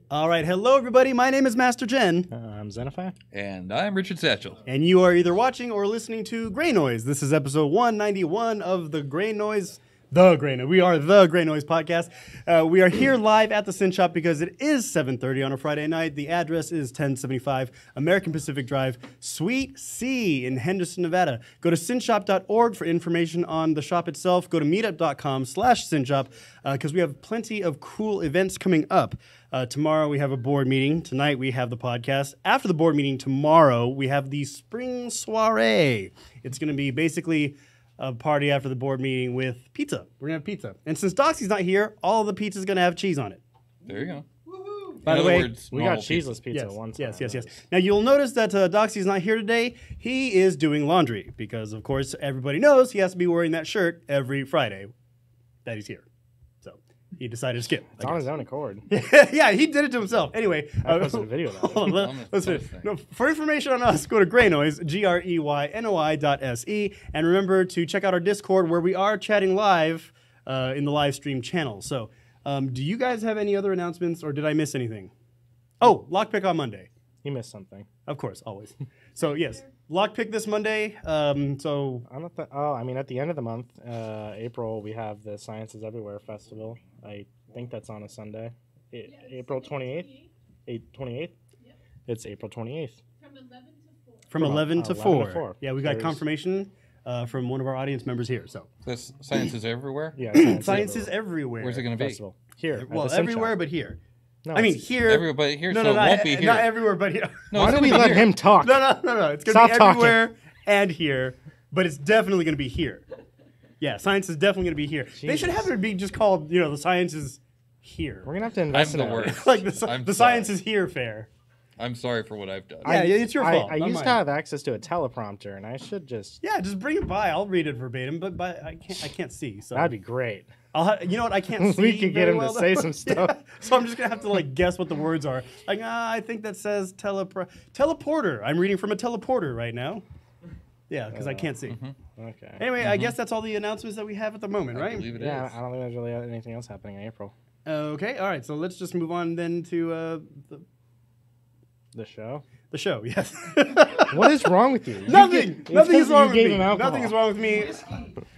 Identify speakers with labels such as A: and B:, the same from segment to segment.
A: All right. Hello, everybody. My name is Master Jen.
B: I'm Xenophi.
C: And I'm Richard Satchel.
A: And you are either watching or listening to Greynoise. This is episode 191 of the Greynoise. We are the Greynoise Podcast. We are here live at the Sin Shop because it is 7:30 on a Friday night. The address is 1075 American Pacific Drive, Suite C in Henderson, Nevada. Go to sinshop.org for information on the shop itself. Go to meetup.com/sinshop because we have plenty of cool events coming up. Tomorrow we have a board meeting. Tonight we have the podcast. After the board meeting tomorrow, we have the spring soiree. It's going to be basically a party after the board meeting with pizza. We're going to have pizza. And since Doxy's not here, all of the pizza is going to have cheese on it.
C: There you go.
A: Woohoo! By the way,
B: we got cheeseless pizza once.
A: Yes. Now, you'll notice that Doxy's not here today. He is doing laundry because, of course, everybody knows he has to be wearing that shirt every Friday that he's here. So he decided to skip.
B: It's on his own accord.
A: Yeah, he did it to himself. Anyway.
B: I posted a video of that.
A: Let's finish. No, for information on us, go to Greynoise, GREYNOI.se, and remember to check out our Discord where we are chatting live in the live stream channel. So, do you guys have any other announcements, or did I miss anything? Oh, lockpick on Monday.
B: You missed something.
A: Of course, always. So, yes, lockpick this Monday.
B: at the end of the month, April, we have the Sciences Everywhere Festival. I think that's on a Sunday. April 28th? 28th? Yep. It's April 28th.
A: From 11 to 4.
B: 11 to 4.
A: Yeah, we got confirmation from one of our audience members here. So
C: This Sciences Everywhere?
B: Yeah.
A: Sciences everywhere.
C: Where's it going to be?
B: Festival. Here.
A: Well, everywhere but here.
B: No,
A: I mean, here.
C: Everybody here,
A: No,
C: so
A: no,
C: it won't be here.
A: not everywhere but here.
C: No,
B: Why
C: it's
B: don't we
C: gonna be
B: let
C: here.
B: him talk?
A: No. It's going to be
B: Stop
A: everywhere and here. but it's definitely going to be here. Yeah, science is definitely going to be here. They should have it be just called, the science is here.
B: We're gonna have to invest
C: I'm
B: in
C: the
B: it.
C: worst.
A: Like
C: I'm
A: the
C: sorry.
A: science is here fair.
C: I'm sorry for what I've done.
A: Yeah, it's your fault.
B: I
A: not
B: used
A: mine.
B: to have access to a teleprompter, and I should just.
A: Yeah, just bring it by. I'll read it verbatim, but I can't see. So
B: That'd be great.
A: you know what? I can't see.
B: We could get
A: very
B: him to
A: well,
B: say
A: though.
B: some stuff.
A: Yeah. So I'm just gonna have to guess what the words are. I think that says teleporter. I'm reading from a teleporter right now. Yeah, because I can't see.
B: Okay.
A: Anyway, I guess that's all the announcements that we have at the moment,
C: I
A: right?
C: believe it is.
B: Yeah, I don't think there's really anything else happening in April.
A: Okay, all right. So let's just move on then to
B: The show.
A: the show. Yes.
B: What is wrong with you?
A: Nothing. Nothing is wrong with
B: gave
A: me.
B: him alcohol.
A: Nothing is wrong with me.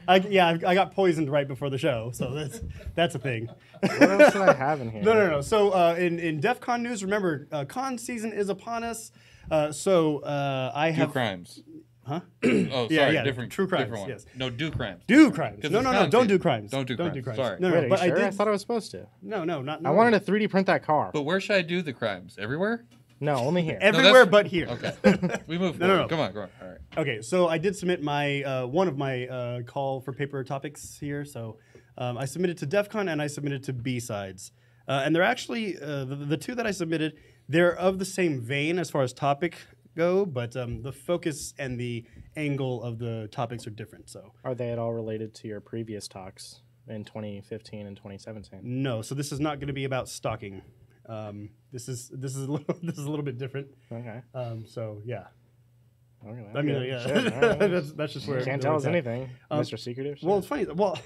A: I got poisoned right before the show, so that's a thing.
B: What else did I have in here?
A: No. So in DEF CON news, remember, con season is upon us. I
C: Do
A: have
C: crimes.
A: Huh?
C: Oh, sorry,
A: yeah,
C: different.
A: true crimes,
C: Different one.
A: yes.
C: No, do crimes.
A: do crimes.
C: 'Cause
A: No,
C: it's
A: no,
C: con
A: don't do
C: season.
A: crimes.
C: Don't do crimes. Sorry.
A: No,
B: Wait, are you
A: but
B: sure?
A: I
B: I
A: did.
B: thought I was supposed to.
A: No, not.
B: I wanted to 3D print that car.
C: But where should I do the crimes? Everywhere?
B: No, only here.
A: everywhere but here.
C: Okay. We move forward.
A: No.
C: Come on. All right.
A: Okay, so I did submit my one of my call for paper topics here. So I submitted to DEF CON and I submitted to B-Sides. And they're actually, the two that I submitted, they're of the same vein as far as topic go, but the focus and the angle of the topics are different. So
B: Are they at all related to your previous talks in 2015 and 2017?
A: no, so this is not going to be about stalking. This is a little bit different.
B: Okay.
A: So yeah,
B: Okay,
A: I mean,
B: okay.
A: yeah,
B: Shit, all right.
A: that's just where.
B: Can't
A: where
B: tell
A: it's
B: us
A: at.
B: anything, Mr. Secretive.
A: Well, it's funny. Well,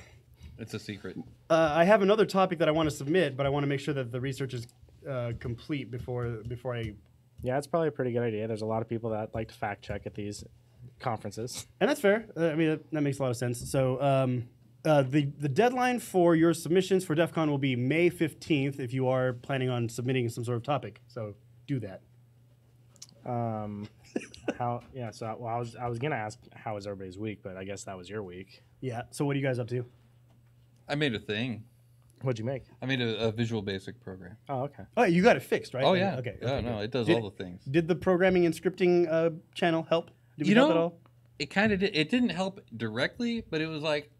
C: It's a secret.
A: I have another topic that I want to submit, but I want to make sure that the research is complete before I.
B: Yeah, it's probably a pretty good idea. There's a lot of people that like to fact check at these conferences.
A: And that's fair. I mean, that makes a lot of sense. So the deadline for your submissions for DEF CON will be May 15th if you are planning on submitting some sort of topic. So do that.
B: How? Yeah. So, well, I was gonna ask how was everybody's week, but I guess that was your week.
A: Yeah. So what are you guys up to?
C: I made a thing.
B: What'd you make?
C: I made a Visual Basic program.
B: Oh, okay.
A: Oh, you got it fixed, right?
C: Oh, yeah.
A: Okay.
C: Yeah,
A: okay,
C: no,
A: good.
C: it does
A: Did-
C: all the things.
A: Did the programming and scripting channel help? Did we
C: You
A: help
C: know,
A: at all?
C: It kind of did. It didn't help directly, but it was like,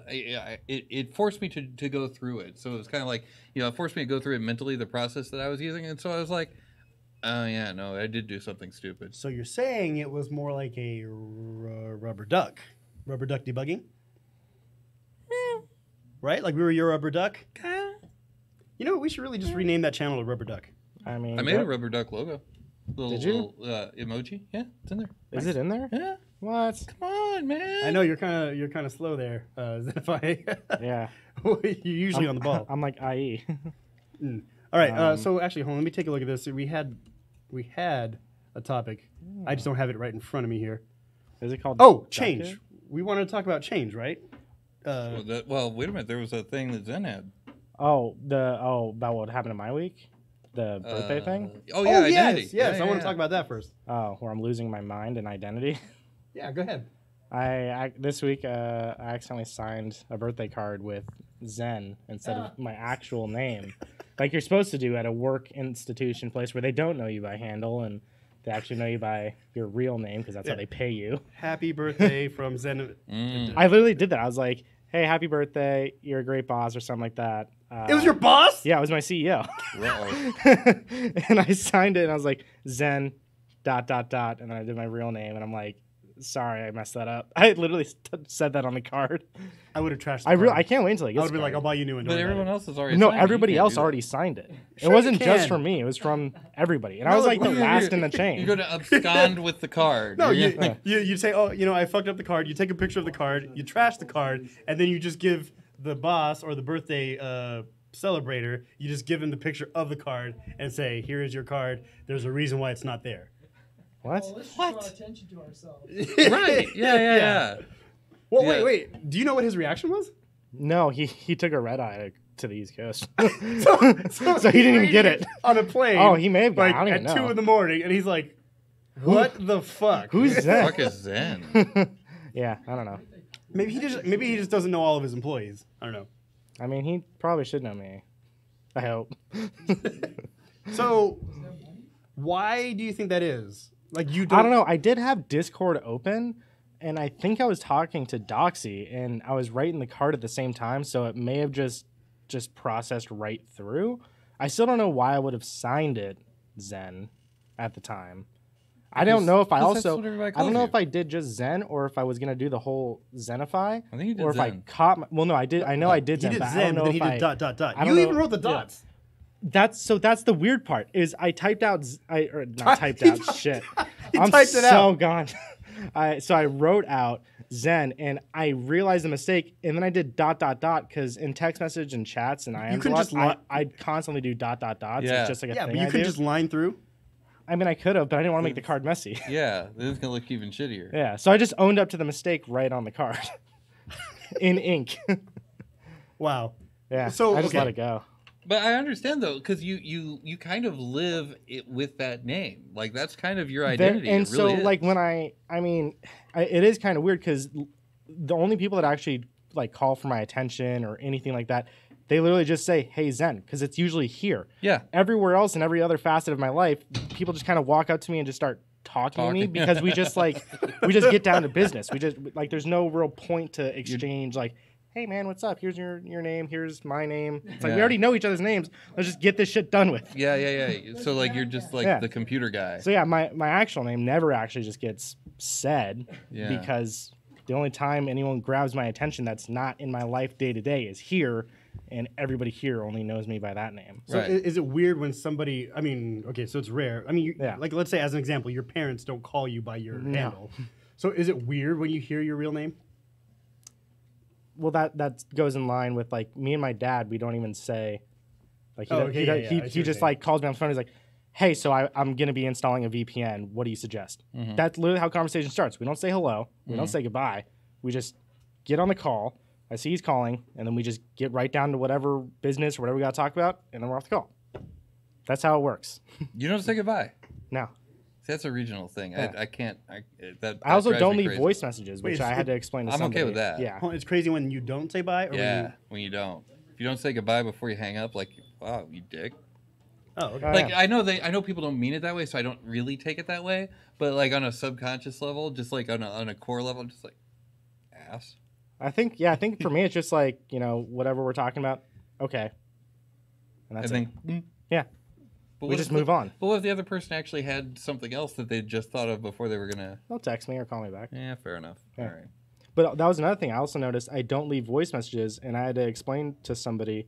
C: it forced me to go through it. So it was kind of like, it forced me to go through it mentally, the process that I was using. And so I was like, oh, yeah, no, I did do something stupid.
A: So you're saying it was more like a rubber duck debugging? Right? Like we were your rubber duck? You know what? We should really just rename that channel to Rubber Duck.
B: I mean,
C: I made a rubber duck logo.
B: Did you?
C: Little emoji. Yeah, it's in there.
B: Is it in there?
C: Yeah.
B: What?
C: Come on, man.
A: I know you're kind of slow there. Zenify.
B: Yeah.
A: You're usually on the ball.
B: I'm like IE.
A: All right. So actually, hold on. Let me take a look at this. We had a topic. I just don't have it right in front of me here.
B: Is it called?
A: Oh,
B: Duck
A: change.
B: It?
A: We wanted to talk about change, right?
C: Well, wait a minute. There was a thing that Zen had.
B: Oh, about what happened in my week, the birthday thing.
C: Oh, yeah, identity.
A: Yes.
C: Yeah,
A: I want
C: yeah.
A: to talk about that first.
B: Oh, where I'm losing my mind and identity.
A: Yeah, go ahead.
B: I this week I accidentally signed a birthday card with Zen instead of my actual name, like you're supposed to do at a work institution place where they don't know you by handle and they actually know you by your real name because that's how they pay you.
A: Happy birthday from Zen.
B: I literally did that. I was like, "Hey, happy birthday! You're a great boss," or something like that.
A: It was your boss?
B: Yeah, it was my CEO.
C: Uh-oh.
B: And I signed it, and I was like, Zen, ... and then I did my real name, and I'm like, sorry, I messed that up. I literally said that on the card.
A: I would have trashed the card.
B: I can't wait until it
A: I
B: gets
A: would be like, I'll buy you a new one.
C: But
A: Don't worry
C: everyone
A: about
C: else has already
B: No,
C: signed it. You
B: everybody
C: can't
B: else
C: do that.
B: already signed it.
A: Sure
B: It wasn't
A: you
B: just
A: can.
B: from me. It was from everybody. And I
A: No,
B: was like the
A: you're-
B: last in the chain.
C: You're going to abscond with the card.
A: No,
C: You're
A: you say, oh, I fucked up the card. You take a picture of the card, you trash the card, and then you just give the boss or the birthday celebrator, you just give him the picture of the card and say, here is your card. There's a reason why it's not there.
B: What?
D: Well, let's just draw attention to ourselves.
C: right. Yeah.
A: Well,
C: Yeah.
A: wait. Do you know what his reaction was?
B: No, he took a red eye to the East Coast.
A: So
B: he didn't even get it.
A: On a plane.
B: Oh, he may have got it.
A: like,
B: I don't
A: at
B: even
A: 2
B: know.
A: in the morning, and he's like, what the fuck?
B: Who's
C: Fuck
B: that?
C: is Zen?
B: Yeah, I don't know.
A: Maybe he just doesn't know all of his employees. I don't know.
B: I mean, he probably should know me. I hope.
A: So, why do you think that is? Like you
B: I don't know. I did have Discord open, And I think I was talking to Doxy, and I was writing the card at the same time, so it may have just processed right through. I still don't know why I would have signed it Zen at the time. I don't know if I don't know if I did just Zen or if I was gonna do the whole Zenify.
C: I think you did
B: or if
C: Zen.
B: I caught. Well, no, I did. I know I did
A: He
B: Zen.
A: did
B: but I
A: Zen,
B: don't
A: but
B: know
A: then he
B: if
A: did
B: I,
A: dot, dot, dot.
B: I
A: You
B: don't
A: even
B: know-
A: wrote the
B: yeah.
A: dots.
B: That's the weird part is I typed out not typed out shit. I'm
A: typed it
B: so
A: out.
B: gone. I wrote out Zen and I realized the mistake and then I did dot dot dot because in text message and chats and
A: You can just
B: I constantly do dot dot dots.
C: Yeah.
B: It's just like a
A: Yeah,
B: thing
A: but you
B: I
A: can
B: do.
A: just line through.
B: I mean I could have, but I didn't want to make the card messy.
C: Yeah, then it's gonna look even shittier.
B: Yeah, so I just owned up to the mistake right on the card in ink.
A: Wow.
B: Yeah,
A: So,
B: I just
A: okay.
B: let it go.
C: But I understand though, because you kind of live it with that name. Like that's kind of your identity.
B: And
C: it really
B: so
C: is.
B: like when it is kind of weird because the only people that actually like call for my attention or anything like that, they literally just say, "Hey Zen," because it's usually here.
C: Yeah.
B: Everywhere else in every other facet of my life, people just kind of walk up to me and just start talking to me because we just get down to business. We just like there's no real point to exchange like, "Hey man, what's up? Here's your name. Here's my name." It's like we
C: Yeah.
B: already know each other's names. Let's just get this shit done with.
C: Yeah. So like you're just like
B: Yeah.
C: the computer guy.
B: So yeah, my actual name never actually just gets said
C: Yeah.
B: because the only time anyone grabs my attention that's not in my life day to day is here, and everybody here only knows me by that name.
A: So
C: Right.
A: is it weird when somebody? I mean, okay, so it's rare. I mean,
B: Yeah.
A: like let's say as an example, your parents don't call you by your
B: No.
A: handle. So is it weird when you hear your real name?
B: Well, that goes in line with like me and my dad. We don't even say like he
A: Oh,
B: don't-
A: okay,
B: he,
A: yeah,
B: don't-
A: yeah,
B: he,
A: I see
B: he
A: what
B: just
A: you're
B: like calls me on the phone. He's like, "Hey, so I'm gonna be installing a VPN. What do you suggest?" That's literally how conversation starts. We don't say hello. We don't say goodbye. We just get on the call. I see he's calling, and then we just get right down to whatever business or whatever we got to talk about, and then we're off the call. That's how it works.
C: You don't say goodbye.
B: Now,
C: See, that's a regional thing.
B: Yeah.
C: I can't. That
B: I also
C: drives
B: don't
C: me
B: leave
C: crazy.
B: voice messages,
A: Wait,
B: which
A: so
B: I had to explain to
C: I'm okay
B: somebody.
C: with that.
B: Yeah.
A: Well, it's crazy when you don't say bye. Or
C: Yeah,
A: When
C: when you don't. If you don't say goodbye before you hang up, like, wow, you dick.
A: oh, okay.
B: Oh,
C: Like
B: yeah.
C: I know people don't mean it that way, so I don't really take it that way. But like on a subconscious level, just like on a core level, I'm just like ass.
B: I think for me, it's just like, whatever we're talking about, okay. And that's
C: And
B: it.
C: then
B: Yeah.
C: but
B: We
C: what
B: just
C: if the-
B: move on.
C: But what if the other person actually had something else that they just thought of before they were gonna?
B: They'll text me or call me back.
C: Yeah, fair enough.
B: Yeah.
C: All right.
B: But that was another thing. I also noticed I don't leave voice messages, and I had to explain to somebody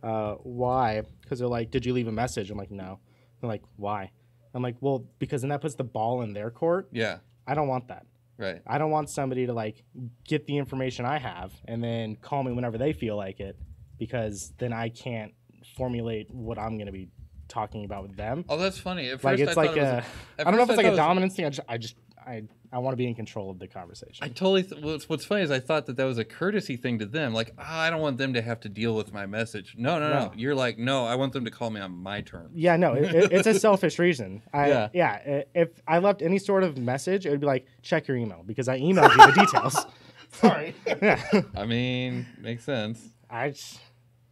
B: why. Because they're like, "Did you leave a message?" I'm like, "No." They're like, "Why?" I'm like, "Well, because then that puts the ball in their court.
C: Yeah.
B: I don't want that.
C: Right.
B: I don't want somebody to like get the information I have and then call me whenever they feel like it, because then I can't formulate what I'm going to be talking about with them.
C: Oh, that's funny. At
B: Like
C: first,
B: it's
C: I
B: like
C: thought it was
B: a,
C: at
B: I don't know if
C: first
B: it's like
C: thought
B: a
C: it was-
B: dominance thing. I want to be in control of the conversation.
C: I totally. What's funny is I thought that was a courtesy thing to them. Like, I don't want them to have to deal with my message. No. You're like, no, I want them to call me on my terms.
B: Yeah, no, it's a selfish reason.
C: Yeah.
B: If I left any sort of message, it would be like, check your email, because I emailed you the details.
A: Sorry.
B: Yeah,
C: I mean, makes sense.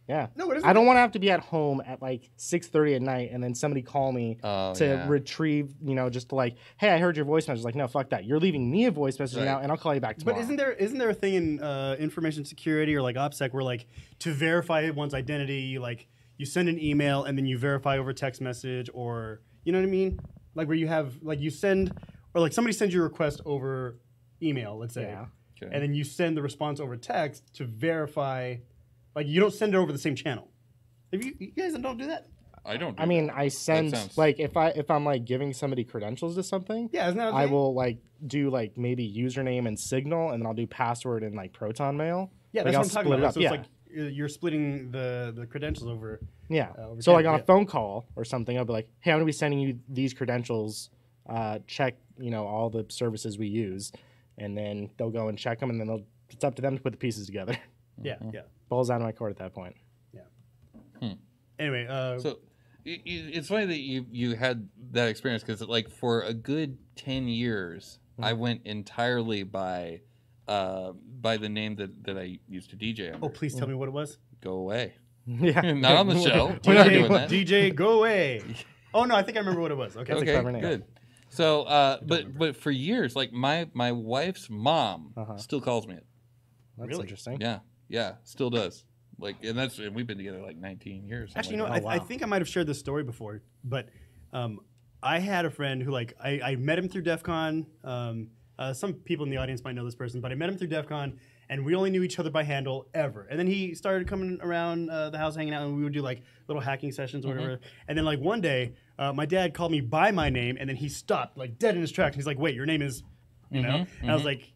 A: No, it isn't.
B: I don't want to have to be at home at like 6:30 at night and then somebody call me
C: Oh,
B: to
C: yeah.
B: retrieve, just to like, hey, I heard your voice message. Like, no, fuck that. You're leaving me a voice message
C: Right.
B: now, and I'll call you back tomorrow.
A: But isn't there a thing in information security or like OPSEC where like to verify one's identity, like you send an email and then you verify over text message, or you know what I mean? Like where you have like you send, or like somebody sends you a request over email, let's say,
B: Yeah.
C: Okay.
A: and then you send the response over text to verify. Like you don't send it over the same channel. If you guys don't do that?
C: I don't. Do
B: I mean,
C: that.
B: I send
C: sounds-
B: like if I'm like giving somebody credentials to something,
A: Yeah, isn't that?
B: I will like do like maybe username and Signal, and then I'll do password and like Proton Mail.
A: Yeah,
B: Like,
A: that's
B: I'll
A: what I'm talking
B: split it
A: about.
B: up,
A: So
B: yeah.
A: it's like you're splitting the credentials over.
B: Yeah.
A: over
B: So like
A: time,
B: on
A: yeah.
B: a phone call or something, I'll be like, hey, I'm gonna be sending you these credentials. Check, all the services we use, and then they'll go and check them, and then it's up to them to put the pieces together.
A: Yeah, yeah.
B: Ball's out of my court at that point.
A: Anyway,
C: So it's funny that you had that experience, because like for a good 10 years, I went entirely by the name that I used to DJ under.
A: oh, please tell me what it was.
C: Go away.
B: Yeah.
C: Not on the show. We're not doing that.
A: DJ, go away. Oh no, I think I remember what it was. Okay.
B: That's a
C: Okay,
B: clever name.
C: good. So, but for years, like my wife's mom still calls me it.
B: That's
A: Really?
B: interesting.
C: Yeah, still does. Like, and we've been together like 19 years.
A: Actually,
C: like
A: I think I might have shared this story before, but I had a friend who, like, I met him through DEF CON. Some people in the audience might know this person, but I met him through DEF CON, and we only knew each other by handle ever. And then he started coming around the house hanging out, and we would do, like, little hacking sessions or whatever. And then, like, one day, my dad called me by my name, and then he stopped, like, dead in his tracks. He's like, wait, your name is, you know? And I was like,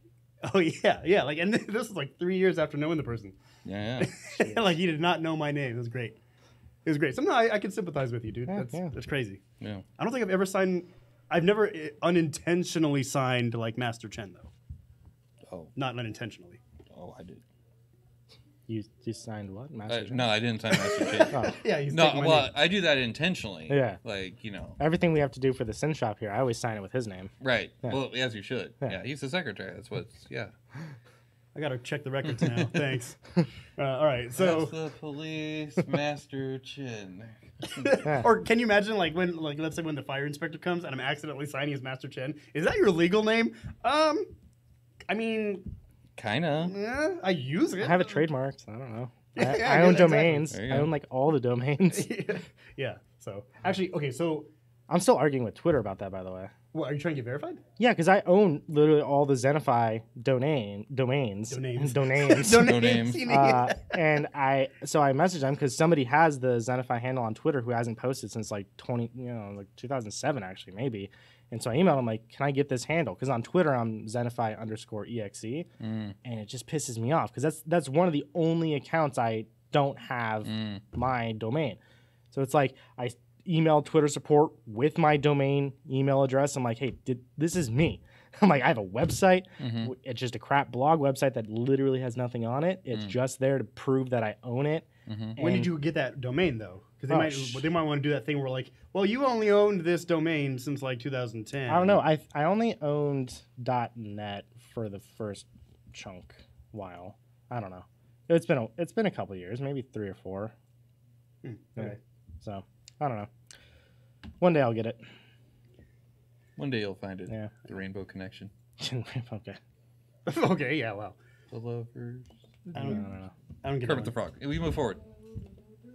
A: oh, yeah. Like, and this was, like, 3 years after knowing the person.
C: Yeah.
A: Like, he did not know my name. It was great. It was great. Somehow I can sympathize with you, dude. That's crazy.
C: Yeah.
A: I don't think I've ever signed. I've never unintentionally signed like Master Chen though.
C: Oh.
A: Not unintentionally.
C: Oh, I did.
B: You signed what? Master Chen?
C: No, I didn't sign Master Chen.
B: Oh.
A: Yeah. He's
C: No,
A: taking my
C: well,
A: name.
C: I do that intentionally.
B: Yeah.
C: Like, you know.
B: Everything we have to do for the Sin Shop here, I always sign it with his name.
C: Right.
B: Yeah.
C: Well, as you should.
B: Yeah.
C: Yeah. He's the secretary. That's what's, yeah.
A: I gotta check the records now. Thanks. All right. So,
C: That's the police, Master Chen.
A: or can you imagine like when, like, let's say when the fire inspector comes and I'm accidentally signing as Master Chen? Is that your legal name? I mean,
C: Kinda.
A: yeah, I use it.
B: I have it trademarked. So I don't know.
A: Yeah,
B: I own
A: exactly.
B: domains.
C: There you
B: I
C: go.
B: own like all the domains.
A: Yeah. So actually, okay. So,
B: I'm still arguing with Twitter about that, by the way.
A: what are you trying to get verified?
B: Yeah, because I own literally all the Zenify domains.
A: Domains.
B: Domains.
C: names.
B: And I messaged them because somebody has the Zenify handle on Twitter who hasn't posted since like 2007 actually maybe. And so I emailed him like, can I get this handle? Because on Twitter I'm Zenify_exe, and it just pisses me off because that's one of the only accounts I don't have my domain. So it's like I emailed Twitter support with my domain email address. I'm like, hey, this is me. I'm like, I have a website. It's just a crap blog website that literally has nothing on it. It's just there to prove that I own it.
A: When did you get that domain though? Because they might want to do that thing where like, well, you only owned this domain since like 2010.
B: I don't know. I only owned .net for the first chunk while. I don't know. It's been a couple years, maybe 3 or 4.
A: Okay.
B: So I don't know. One day I'll get it.
C: One day you'll find it.
B: Yeah.
C: The Rainbow Connection.
B: Okay.
A: Okay. Yeah. Wow.
C: The lovers.
A: I
B: I
A: don't.
B: don't know.
A: I don't get
C: Kermit
A: that
C: the
A: one.
C: Frog. We move forward.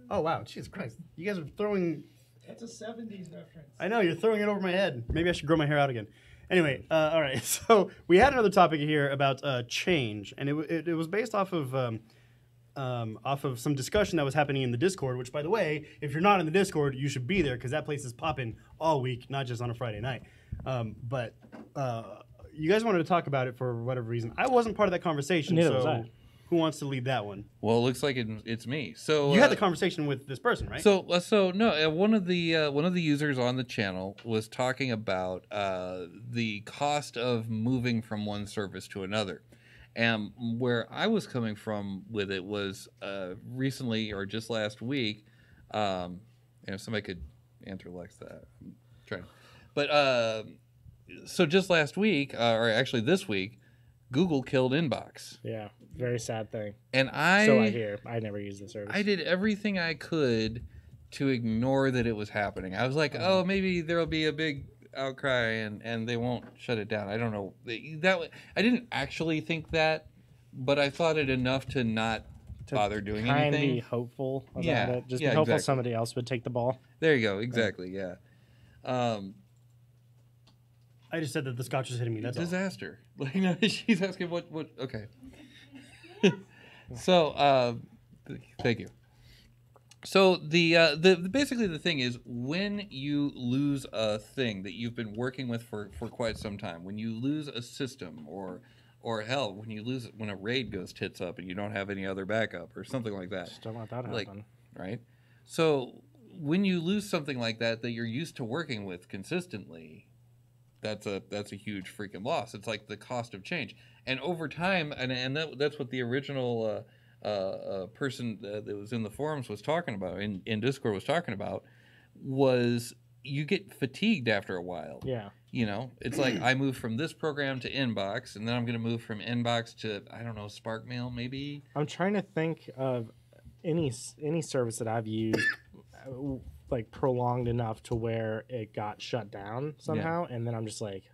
A: Oh wow, Jesus Christ! You guys are throwing.
D: That's a 70s reference.
A: I know you're throwing it over my head. Maybe I should grow my hair out again. Anyway, all right. So we had another topic here about change, and it was based off of some discussion that was happening in the Discord. Which, by the way, if you're not in the Discord, you should be there because that place is popping all week, not just on a Friday night. But you guys wanted to talk about it for whatever reason. I wasn't part of that conversation.
B: Neither
A: so
B: was I.
A: who wants to lead that one?
C: Well, it looks like it's me. So
A: You had the conversation with this person, right?
C: So no, one of the users on the channel was talking about the cost of moving from one service to another, and where I was coming from with it was recently or just last week. If somebody could answer Lex that, I'm trying. But so just last week, or actually this week, Google killed Inbox.
B: Yeah. Very sad thing.
C: And
B: So I hear. I never use the service.
C: I did everything I could to ignore that it was happening. I was like, oh, maybe there'll be a big outcry and they won't shut it down. I don't know. I didn't actually think that, but I thought it enough to not bother doing
B: Try and
C: anything.
B: be hopeful about
C: Yeah,
B: it. Just
C: yeah,
B: be hopeful
C: exactly.
B: somebody else would take the ball.
C: There you go. Exactly. Yeah.
A: I just said that the scotch is hitting me. That's all.
C: Disaster. Like, no, she's asking what. Okay. So, thank you. So the basically the thing is when you lose a thing that you've been working with for quite some time, when you lose a system or hell, when a raid goes tits up and you don't have any other backup or something like that.
B: Just don't let that
C: Like,
B: happen.
C: right? So when you lose something like that you're used to working with consistently, that's a huge freaking loss. It's like the cost of change. And over time, and that's what the original person that was in the forums was talking about, in Discord was talking about, was you get fatigued after a while.
B: Yeah.
C: You know, it's like I moved from this program to Inbox, and then I'm going to move from Inbox to, I don't know, SparkMail maybe?
B: I'm trying to think of any service that I've used like prolonged enough to where it got shut down somehow, and then I'm just like,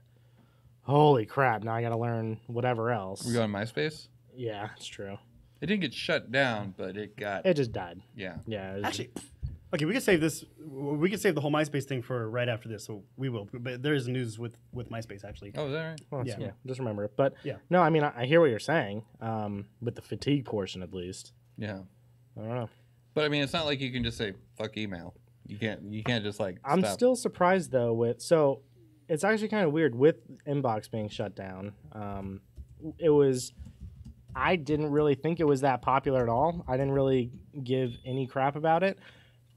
B: holy crap! Now I got to learn whatever else.
C: Were you on MySpace?
B: Yeah, it's true.
C: It didn't get shut down, but it got.
B: It just died.
C: Yeah.
B: Yeah.
A: Actually, okay, we could save this. We could save the whole MySpace thing for right after this, so we will. But there is news with MySpace actually.
C: Oh, is that right?
B: Well,
A: Yeah.
B: yeah, just remember it. But
A: Yeah.
B: no, I mean, I hear what you're saying. With the fatigue portion, at least.
C: Yeah.
B: I don't know.
C: But I mean, it's not like you can just say fuck email. You can't just like.
B: I'm
C: stop.
B: still surprised though. So it's actually kind of weird with inbox being shut down. It was. I didn't really think it was that popular at all. I didn't really give any crap about it.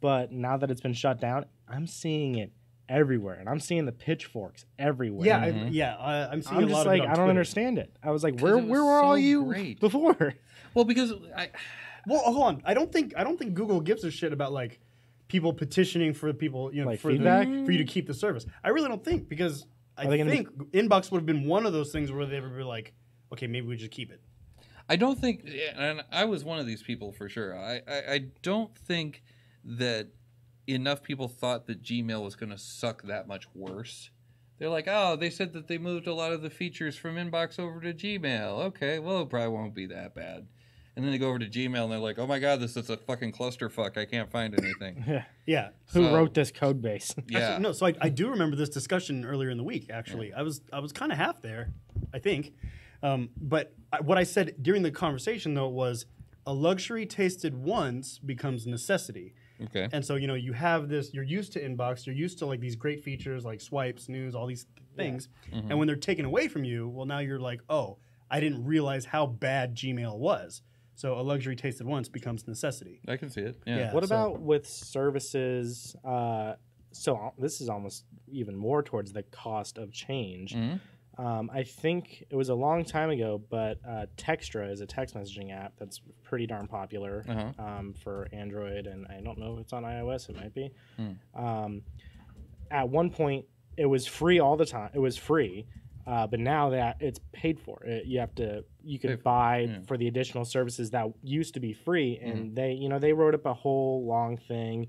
B: But now that it's been shut down, I'm seeing it everywhere, and I'm seeing the pitchforks everywhere.
A: Yeah, I'm seeing
B: I'm
A: a
B: just
A: lot
B: like,
A: of it on
B: I don't
A: Twitter.
B: understand it. I was like,
C: 'Cause
B: where
C: it was
B: were all
C: so
B: you
C: great.
B: before?
C: Well, because
A: Well, hold on. I don't think Google gives a shit about like people petitioning for people,
B: Like
A: for
B: feedback?
A: for you to keep the service. I really don't think because I
B: they gonna
A: think inbox would have been one of those things where they would be like, okay, maybe we just keep it.
C: I don't think, and I was one of these people for sure. I don't think that enough people thought that Gmail was going to suck that much worse. They're like, oh, they said that they moved a lot of the features from Inbox over to Gmail. Okay, well, it probably won't be that bad. And then they go over to Gmail and they're like, oh my God, this is a fucking clusterfuck. I can't find anything.
A: Yeah.
B: Who
C: So-
B: wrote this code base?
C: Yeah.
A: Actually, no, so I do remember this discussion earlier in the week. Actually, I was kind of half there, I think. But what I said during the conversation though was a luxury tasted once becomes necessity.
C: Okay.
A: And so you have this. You're used to inbox. You're used to like these great features like swipes, news, all these things. And when they're taken away from you, well, now you're like, oh, I didn't realize how bad Gmail was. So a luxury tasted once becomes necessity.
C: I can see it. Yeah.
A: Yeah.
B: What
A: so-
B: about with services? So this is almost even more towards the cost of change.
C: Mhm.
B: I think it was a long time ago, but Textra is a text messaging app that's pretty darn popular for Android, and I don't know if it's on iOS. It might be. At one point, it was free all the time. It was free, but now that it's paid for, you can buy for the additional services that used to be free, and they wrote up a whole long thing,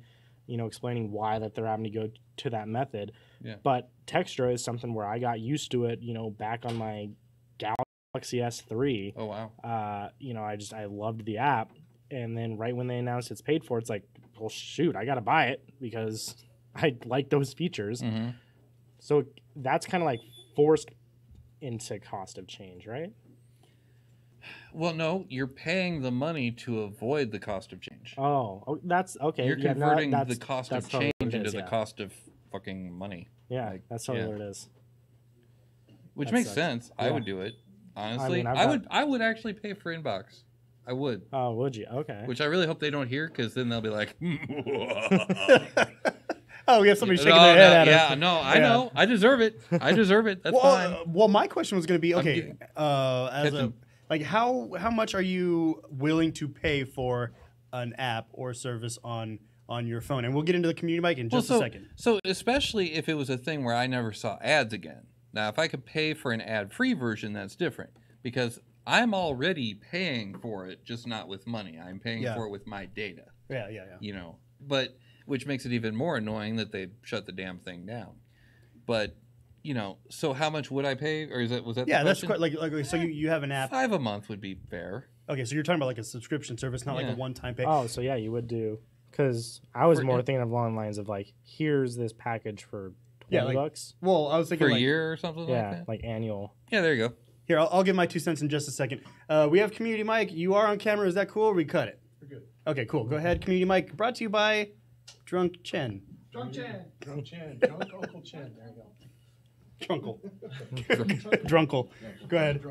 B: explaining why that they're having to go to that method.
C: Yeah.
B: But Textra is something where I got used to it, back on my Galaxy S3.
C: Oh, wow.
B: I loved the app, and then right when they announced it's paid for, it's like, well, shoot, I got to buy it because I like those features.
C: Mm-hmm.
B: So that's kind of like forced into cost of change, right?
C: Well, no, you're paying the money to avoid the cost of change.
B: Oh, that's okay.
C: You're
B: Yeah, no,
C: converting the
B: that's-
C: cost
B: that's
C: of
B: totally
C: change
B: what it
C: into
B: is,
C: the
B: yeah.
C: cost of fucking money.
B: Yeah,
C: like,
B: that's totally
C: yeah.
B: what it is.
C: Which
B: That
C: makes
B: sucks.
C: sense. I
B: Yeah.
C: would do it. Honestly,
B: mean,
C: I would actually pay for Inbox. I would.
B: Oh, would you? Okay.
C: Which I really hope they don't hear, because then they'll be like,
A: Oh, we have somebody shaking
C: no,
A: their head at
C: yeah,
A: us.
C: no, I
A: Yeah.
C: know. I deserve it. I deserve it. That's
A: Well,
C: fine.
A: well, my question was going to be okay.
C: getting-
A: As a
C: Captain-
A: like, how much are you willing to pay for an app or service on your phone? And we'll get into the community mic in just a second.
C: So especially if it was a thing where I never saw ads again. Now, if I could pay for an ad-free version, that's different, because I'm already paying for it, just not with money. I'm paying
A: Yeah.
C: for it with my data.
A: Yeah.
C: But which makes it even more annoying that they shut the damn thing down. But so how much would I pay, or was that
A: Yeah,
C: the
A: that's
C: question?
A: quite like so you have an app.
C: $5 a month would be fair.
A: Okay, so you're talking about like a subscription service, not like
C: Yeah.
A: a one-time pay.
B: Oh, so yeah, you would do, because I was
C: For-
B: more thinking of along the lines of like, here's this package for $20.
A: Well, I was thinking
C: For a
A: like,
C: year or something like
B: Yeah,
C: that?
B: like annual.
C: Yeah, there you go.
A: Here, I'll give my 2 cents in just a second. We have community mic. You are on camera. Is that cool? Or we cut it.
D: We're good.
A: Okay, cool. Go ahead. Community mic brought to you by Drunk Chen.
D: Drunk Chen. Drunk Chen. Drunk Uncle Chen. There you go.
A: Drunkle. Drunkle. Go ahead.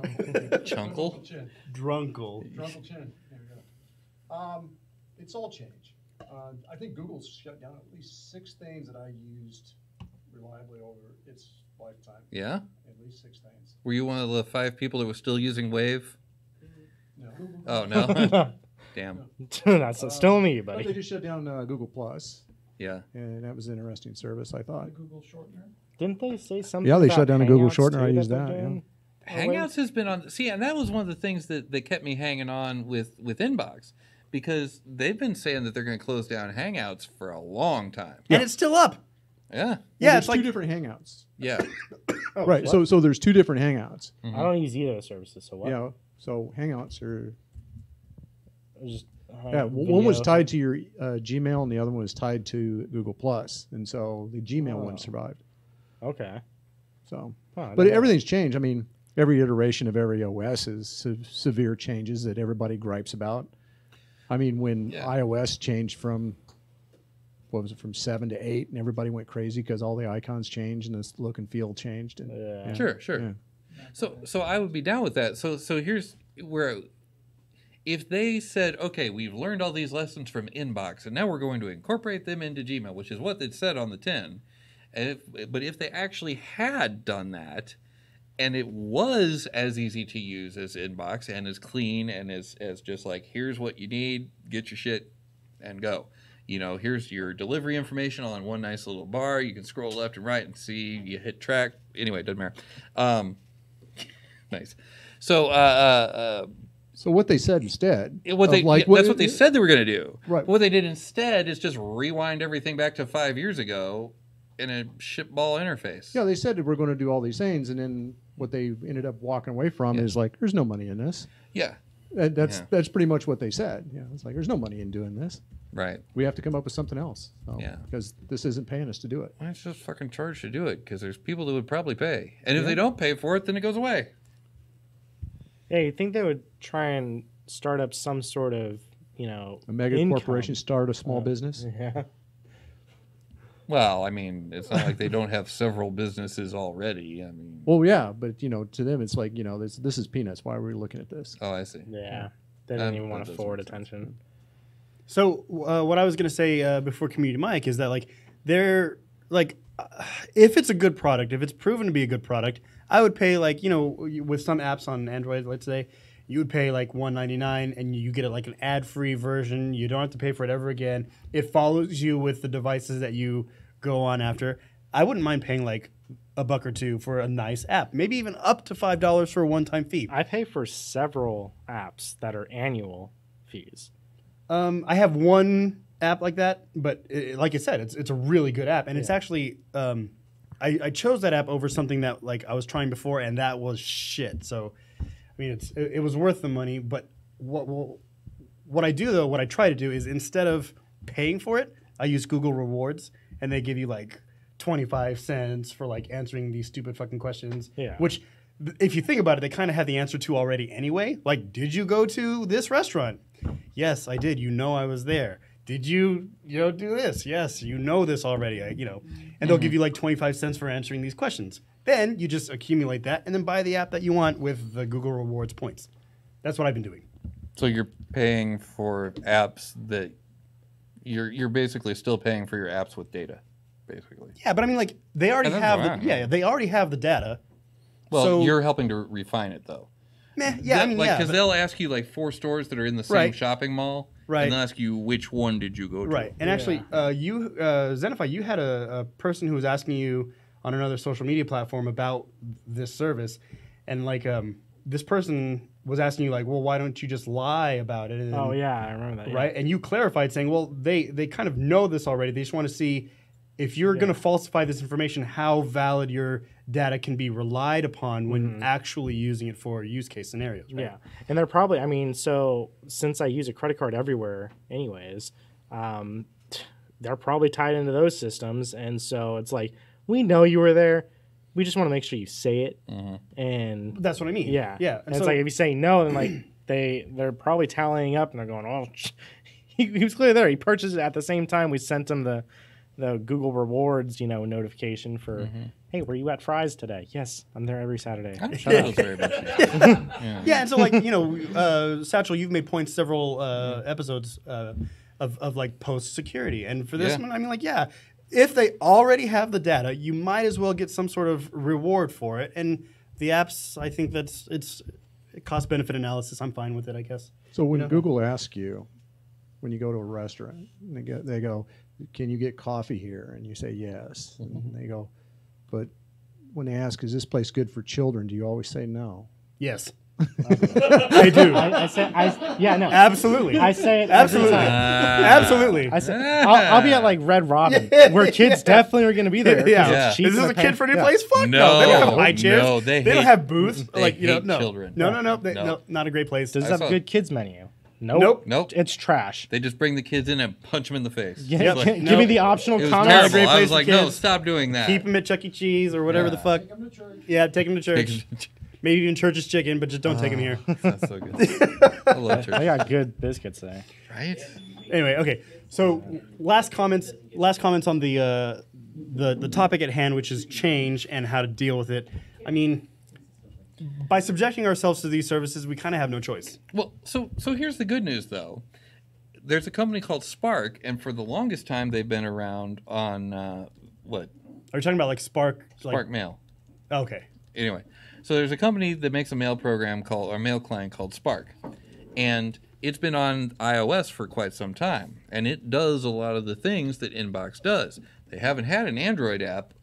C: Chunkle?
D: Chen.
A: Drunkle.
D: Drunkle Chen. There we go. It's all change. I think Google's shut down at least 6 things that I used reliably over its lifetime.
C: Yeah?
D: At least 6 things.
C: Were you one of the 5 people that was still using Wave?
D: No.
C: Oh, no? Damn.
B: That's still me,
D: But they
B: buddy.
D: just shut down Google Plus,
C: Yeah.
D: and that was an interesting service, I thought.
E: Google shortener.
B: Didn't they say something?
D: Yeah, they
B: about
D: shut down a Google
B: Hangouts,
D: shortener. I
B: too,
D: used
B: they're
D: that, yeah.
B: doing?
C: Hangouts has been on. See, and that was one of the things that kept me hanging on with Inbox, because they've been saying that they're going to close down Hangouts for a long time.
A: And it's still up.
C: Yeah.
A: Yeah,
E: There's
A: it's like
E: two different Hangouts.
C: Yeah.
E: Right. So there's two different Hangouts.
B: I don't use either of those services. So what?
E: You know, so Hangouts are
B: Just,
E: one was
B: video.
E: tied to your Gmail and the other one was tied to Google Plus, and so the Gmail one survived.
B: Okay.
E: So,
B: Huh, I
E: but
B: didn't know.
E: everything's changed. I mean, every iteration of every OS is severe changes that everybody gripes about. I mean, when iOS changed from what was it, from 7 to 8, and everybody went crazy because all the icons changed and the look and feel changed. And,
B: Yeah.
C: Sure.
E: Yeah.
C: So I would be down with that. So here's where, if they said, okay, we've learned all these lessons from Inbox, and now we're going to incorporate them into Gmail, which is what it said on the tin. But if they actually had done that, and it was as easy to use as Inbox and as clean and as just like, here's what you need, get your shit and go. You know, here's your delivery information all in one nice little bar. You can scroll left and right and see, you hit track. Anyway, it doesn't matter. Nice. So,
E: So what they said instead,
C: that's
E: what
C: what they said they were going to do.
E: Right.
C: What they did instead is just rewind everything back to 5 years ago in a shitball interface.
E: Yeah, they said that we're going to do all these things, and then what they ended up walking away from is like, there's no money in this.
C: Yeah.
E: That's pretty much what they said. Yeah, it's like, there's no money in doing this.
C: Right.
E: We have to come up with something else. So,
C: Yeah.
E: Because this isn't paying us to do it.
C: Why don't you just fucking charge to do it? Because there's people that would probably pay. And if they don't pay for it, then it goes away.
B: Yeah, you think they would try and start up some sort of,
E: A mega
B: income.
E: corporation start a small business.
B: Yeah.
C: Well, I mean, it's not like they don't have several businesses already. I mean,
E: Well, yeah, but to them it's like, this is peanuts. Why are we looking at this?
C: oh, I see.
B: Yeah. They didn't even
C: that
B: want to
C: does
B: forward
C: make sense.
B: attention.
A: So what I was going to say before Community Mike is that like they're like if it's a good product, if it's proven to be a good product, I would pay like with some apps on Android, let's say, you would pay like $1.99 and you get it like an ad-free version. You don't have to pay for it ever again. It follows you with the devices that you go on after. I wouldn't mind paying like $1 or $2 for a nice app, maybe even up to $5 for a one-time fee.
B: I pay for several apps that are annual fees.
A: I have one app like that, but like I said, it's a really good app, and it's actually I chose that app over something that like I was trying before, and that was shit. So, I mean, it was worth the money. But what I do though, what I try to do is instead of paying for it, I use Google Rewards, and they give you like 25 cents for like answering these stupid fucking questions.
B: Yeah.
A: Which, if you think about it, they kind of have the answer to already anyway. Like, did you go to this restaurant? Yes, I did. I was there. Did you do this? Yes, this already. And they'll give you like 25 cents for answering these questions. Then you just accumulate that and then buy the app that you want with the Google Rewards points. That's what I've been doing.
C: So you're paying for apps that you're basically still paying for your apps with data, basically.
A: Yeah, but I mean, like they already
C: That's
A: have
C: fine.
A: they already have the data.
C: Well,
A: So-
C: you're helping to refine it though.
A: Meh, yeah, I mean,
C: because
A: but-
C: they'll ask you like 4 stores that are in the same
A: Right.
C: shopping mall,
A: Right.
C: and they'll ask you which one did you go to.
A: Right. And actually, Zenify, you had a person who was asking you on another social media platform about this service. And like this person was asking you like, well, why don't you just lie about it? And,
B: Oh, yeah, I remember that. Yeah.
A: Right. And you clarified saying, well, they kind of know this already. They just want to see if you're going to falsify this information, how valid your data can be relied upon when actually using it for use case scenarios. Right?
B: Yeah. And they're probably, I mean, so since I use a credit card everywhere anyways, they're probably tied into those systems. And so it's like, we know you were there. We just want to make sure you say it. And
A: That's what I mean.
B: yeah.
A: Yeah.
B: And it's like, if you say no, then like they're probably tallying up and they're going, oh, he was clearly there. He purchased it at the same time we sent him the Google Rewards, notification for, hey, were you at Fry's today? Yes, I'm there every Saturday.
C: I don't shut those very much.
A: Yeah, and so like Satchel, you've made points several episodes of like post security, and for this one, I mean, like, yeah, if they already have the data, you might as well get some sort of reward for it. And the apps, I think it's cost benefit analysis. I'm fine with it, I guess.
E: So when Google asks you, when you go to a restaurant, and they go, can you get coffee here? And you say yes. And they go, but when they ask, is this place good for children? Do you always say no?
A: Yes. I do.
B: No.
A: Absolutely.
B: I say it
A: Absolutely.
B: every time.
A: Absolutely.
B: I say, I'll be at like Red Robin, where kids definitely are going to be there. 'cause
A: Yeah.
B: it's cheap
A: Is this
B: and
A: a
B: they're paying-
A: kid-friendly
B: yeah.
A: place? Fuck no.
C: No.
A: They don't have high chairs.
C: No,
A: they
C: they
A: don't
C: hate-
A: have booths.
C: they
A: Like, you know,
C: hate
A: no.
C: children.
A: No.
C: No.
A: No, not a great place.
B: Does it
C: I
B: have
C: saw-
B: a good kids menu?
A: Nope.
B: It's trash.
C: They just bring the kids in and punch them in the face.
B: Yeah,
C: It's like-
B: give me the optional
C: it was
B: condoms.
A: Not a
C: terrible.
A: great
C: I
A: place
C: was
A: for
C: like, no,
A: kids.
C: stop doing that.
A: Keep them at Chuck E. Cheese or whatever the
C: Yeah.
A: fuck.
D: Take 'em to church.
A: Yeah, take them to church. Maybe even Church's Chicken, but just don't take them here.
C: That's so good. I love church.
B: I got good biscuits there.
C: Right?
A: Anyway, okay. So last comments on the topic at hand, which is change and how to deal with it. I mean, by subjecting ourselves to these services, we kind of have no choice.
C: Well, so here's the good news, though. There's a company called Spark, and for the longest time, they've been around on what?
A: Are you talking about like Spark?
C: Spark Mail.
A: Okay.
C: Anyway, so there's a company that makes a mail program called, or mail client called Spark, and it's been on iOS for quite some time, and it does a lot of the things that Inbox does. They haven't had an Android app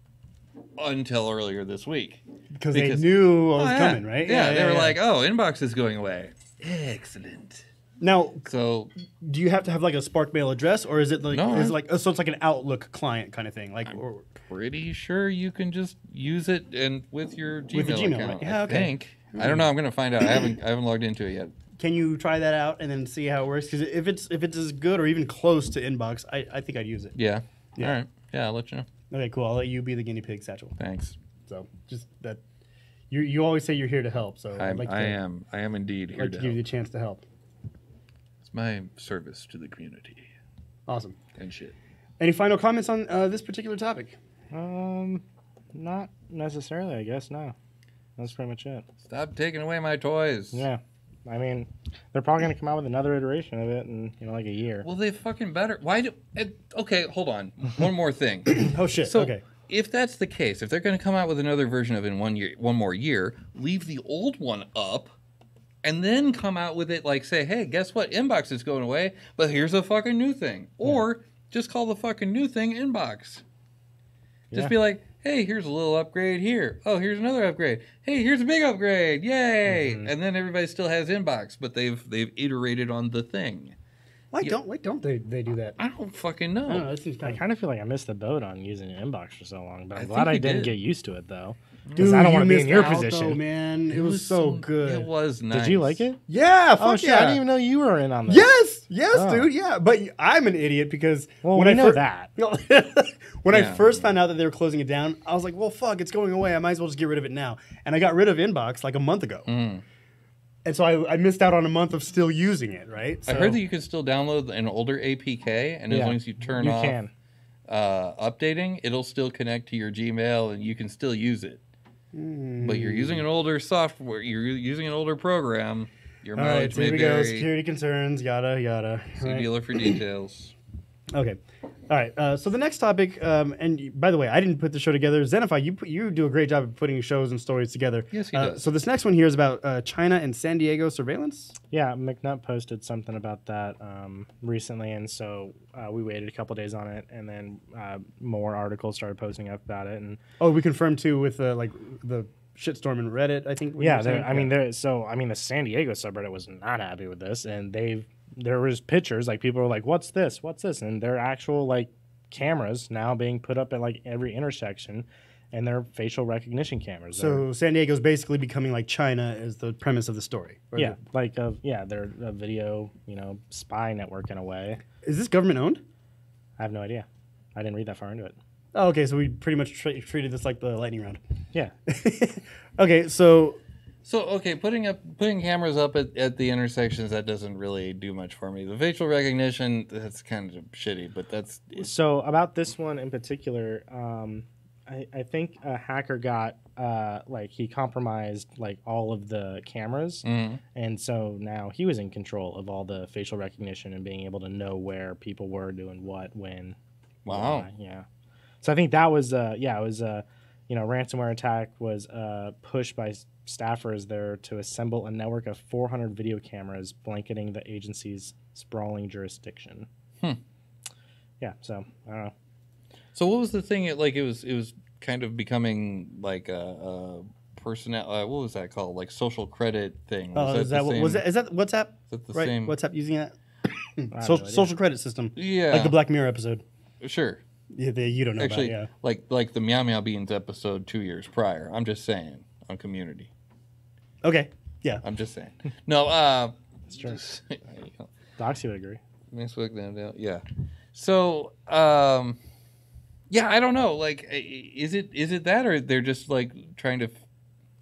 C: until earlier this week.
A: Because they knew what was coming, right?
C: Yeah, they were like, oh, Inbox is going away. Excellent.
A: Now,
C: So
A: do you have to have like a Spark Mail address, or is it like,
C: No,
A: is it like, so it's like an Outlook client kind of thing, like, or,
C: pretty sure you can just use it and with your Gmail
A: With the Gmail,
C: account.
A: right? Yeah,
C: I
A: okay.
C: think. I don't know. I'm gonna find out. I haven't logged into it yet.
A: can you try that out and then see how it works? Because if it's as good or even close to Inbox, I think I'd use it.
C: Yeah.
A: Yeah.
C: All right. Yeah, I'll let you know.
A: Okay, cool. I'll let you be the guinea pig, Satchel.
C: Thanks.
A: So just that, you always say you're here to help. So I'd like to,
C: I am indeed here
A: like
C: to
A: to give you the
C: help.
A: chance to help.
C: It's my service to the community
A: Awesome.
C: and shit.
A: Any final comments on this particular topic?
B: Not necessarily, I guess. No, that's pretty much it.
C: Stop taking away my toys.
B: Yeah, I mean, they're probably gonna come out with another iteration of it in like a year.
C: Well, they fucking better. Why do? Okay, hold on. One more thing.
A: Oh shit.
C: So,
A: okay.
C: if that's the case, if they're going to come out with another version of it in 1 year, one more year, leave the old one up, and then come out with it like, say, hey, guess what? Inbox is going away, but here's a fucking new thing. Or just call the fucking new thing Inbox. Just
B: Yeah.
C: be like, hey, here's a little upgrade here. Oh, here's another upgrade. Hey, here's a big upgrade. Yay!
B: Mm-hmm.
C: And then everybody still has Inbox, but they've iterated on the thing.
A: Why don't they do that?
C: I don't fucking
A: I don't know.
C: know.
A: That seems
B: I
A: kind
B: kind of feel like I missed the boat on using an inbox for so long, but I'm
C: I
B: glad
C: think
B: I
C: we
B: didn't
C: did.
B: get used to it though.
A: Dude,
B: Because I don't want to be in
A: missed
B: your
A: out,
B: position.
A: though, man. It was so good.
C: It was nice.
B: Did you like it?
A: Yeah.
B: Oh
A: Fuck
B: shit!
A: yeah.
B: I didn't even know you were in on this.
A: Yes,
B: Oh.
A: dude. Yeah, but I'm an idiot because
B: Well,
A: when
B: we
A: I
B: know
A: fir-
B: that.
A: when I
C: Yeah.
A: first found out that they were closing it down, I was like, "Well, fuck, it's going away. I might as well just get rid of it now." And I got rid of Inbox like a month ago, and so I missed out on a month of still using it. Right?
C: I
A: So-
C: heard that you could still download an older APK, and as
B: Yeah,
C: long as you turn
B: you
C: off
B: can.
C: updating, it'll still connect to your Gmail, and you can still use it. But you're using an older software, you're using an older program. Your
A: All right,
C: mileage
A: so
C: may
A: here we go.
C: vary.
A: Security concerns, yada yada.
C: See
A: Right.
C: dealer for details.
A: Okay. All right. So the next topic, by the way, I didn't put the show together. Zenify, you do a great job of putting shows and stories together.
C: Yes, he does.
A: So this next one here is about China and San Diego surveillance.
B: Yeah, McNutt posted something about that recently, and so we waited a couple days on it, and then more articles started posting up about it. And
A: Oh, we confirmed too with like the shitstorm in Reddit. I think.
B: yeah, the San Diego subreddit was not happy with this, and there was pictures like people were like, "What's this? What's this?" And they're actual like cameras now being put up at like every intersection, and they're facial recognition cameras.
A: So San Diego's basically becoming like China is the premise of the story. Or
B: yeah, they're a video spy network in a way.
A: Is this government owned?
B: I have no idea. I didn't read that far into it.
A: Oh, okay, so we pretty much treated this like the lightning round.
B: Yeah.
A: Okay, so
C: So okay, putting cameras up at the intersections, that doesn't really do much for me. The facial recognition, that's kind of shitty, but that's
B: So about this one in particular, I think a hacker got he compromised like all of the cameras, and so now he was in control of all the facial recognition and being able to know where people were doing what, when.
C: Wow.
B: why, yeah. So I think that was ransomware attack was pushed by staffers there to assemble a network of 400 video cameras blanketing the agency's sprawling jurisdiction. Yeah, so I don't know.
C: So what was the thing? It was kind of becoming like a personnel. What was that called? Like social credit thing.
A: Oh, is that WhatsApp?
C: Is that the
A: Right,
C: same?
A: WhatsApp using that
B: no
A: social credit system.
C: Yeah.
A: Like the Black Mirror episode.
C: Sure.
A: Yeah, you don't know
C: Actually,
A: about.
C: like the Meow Meow Beans episode 2 years prior. I'm just saying on Community.
A: Yeah. Okay. Yeah.
C: I'm just saying. No.
B: That's true. Doxy would agree.
C: Yeah. So, yeah, I don't know. Like, is it that, or they're just like trying to,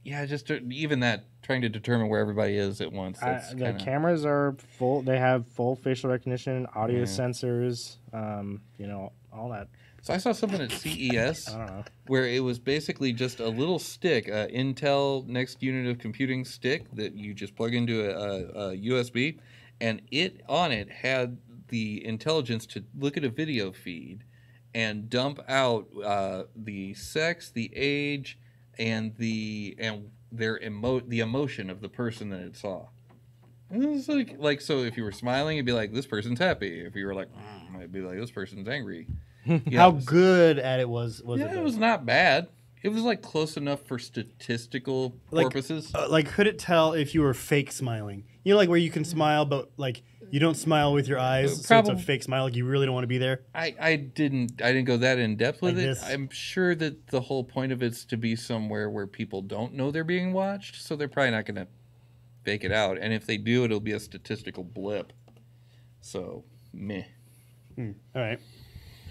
C: even that, trying to determine where everybody is at once.
B: The cameras are full. They have full facial recognition, audio sensors, all that.
C: So I saw something at CES
B: I don't know.
C: where it was basically just a little stick, Intel Next Unit of Computing stick that you just plug into a USB, and it had the intelligence to look at a video feed and dump out the sex, the age, and the emotion of the person that it saw. And it was like so if you were smiling, it'd be like, this person's happy. If you were like, it'd be like, this person's angry.
A: How good at it was it?
C: It was not bad. It was like close enough for statistical purposes.
A: Like, could it tell if you were fake smiling? You know, like where you can smile, but like you don't smile with your eyes, so it's a fake smile. Like you really don't want to be there.
C: I didn't go that in depth with
A: Like
C: it.
A: this?
C: I'm sure that the whole point of it's to be somewhere where people don't know they're being watched, so they're probably not going to fake it out. And if they do, it'll be a statistical blip. So, meh.
A: All right.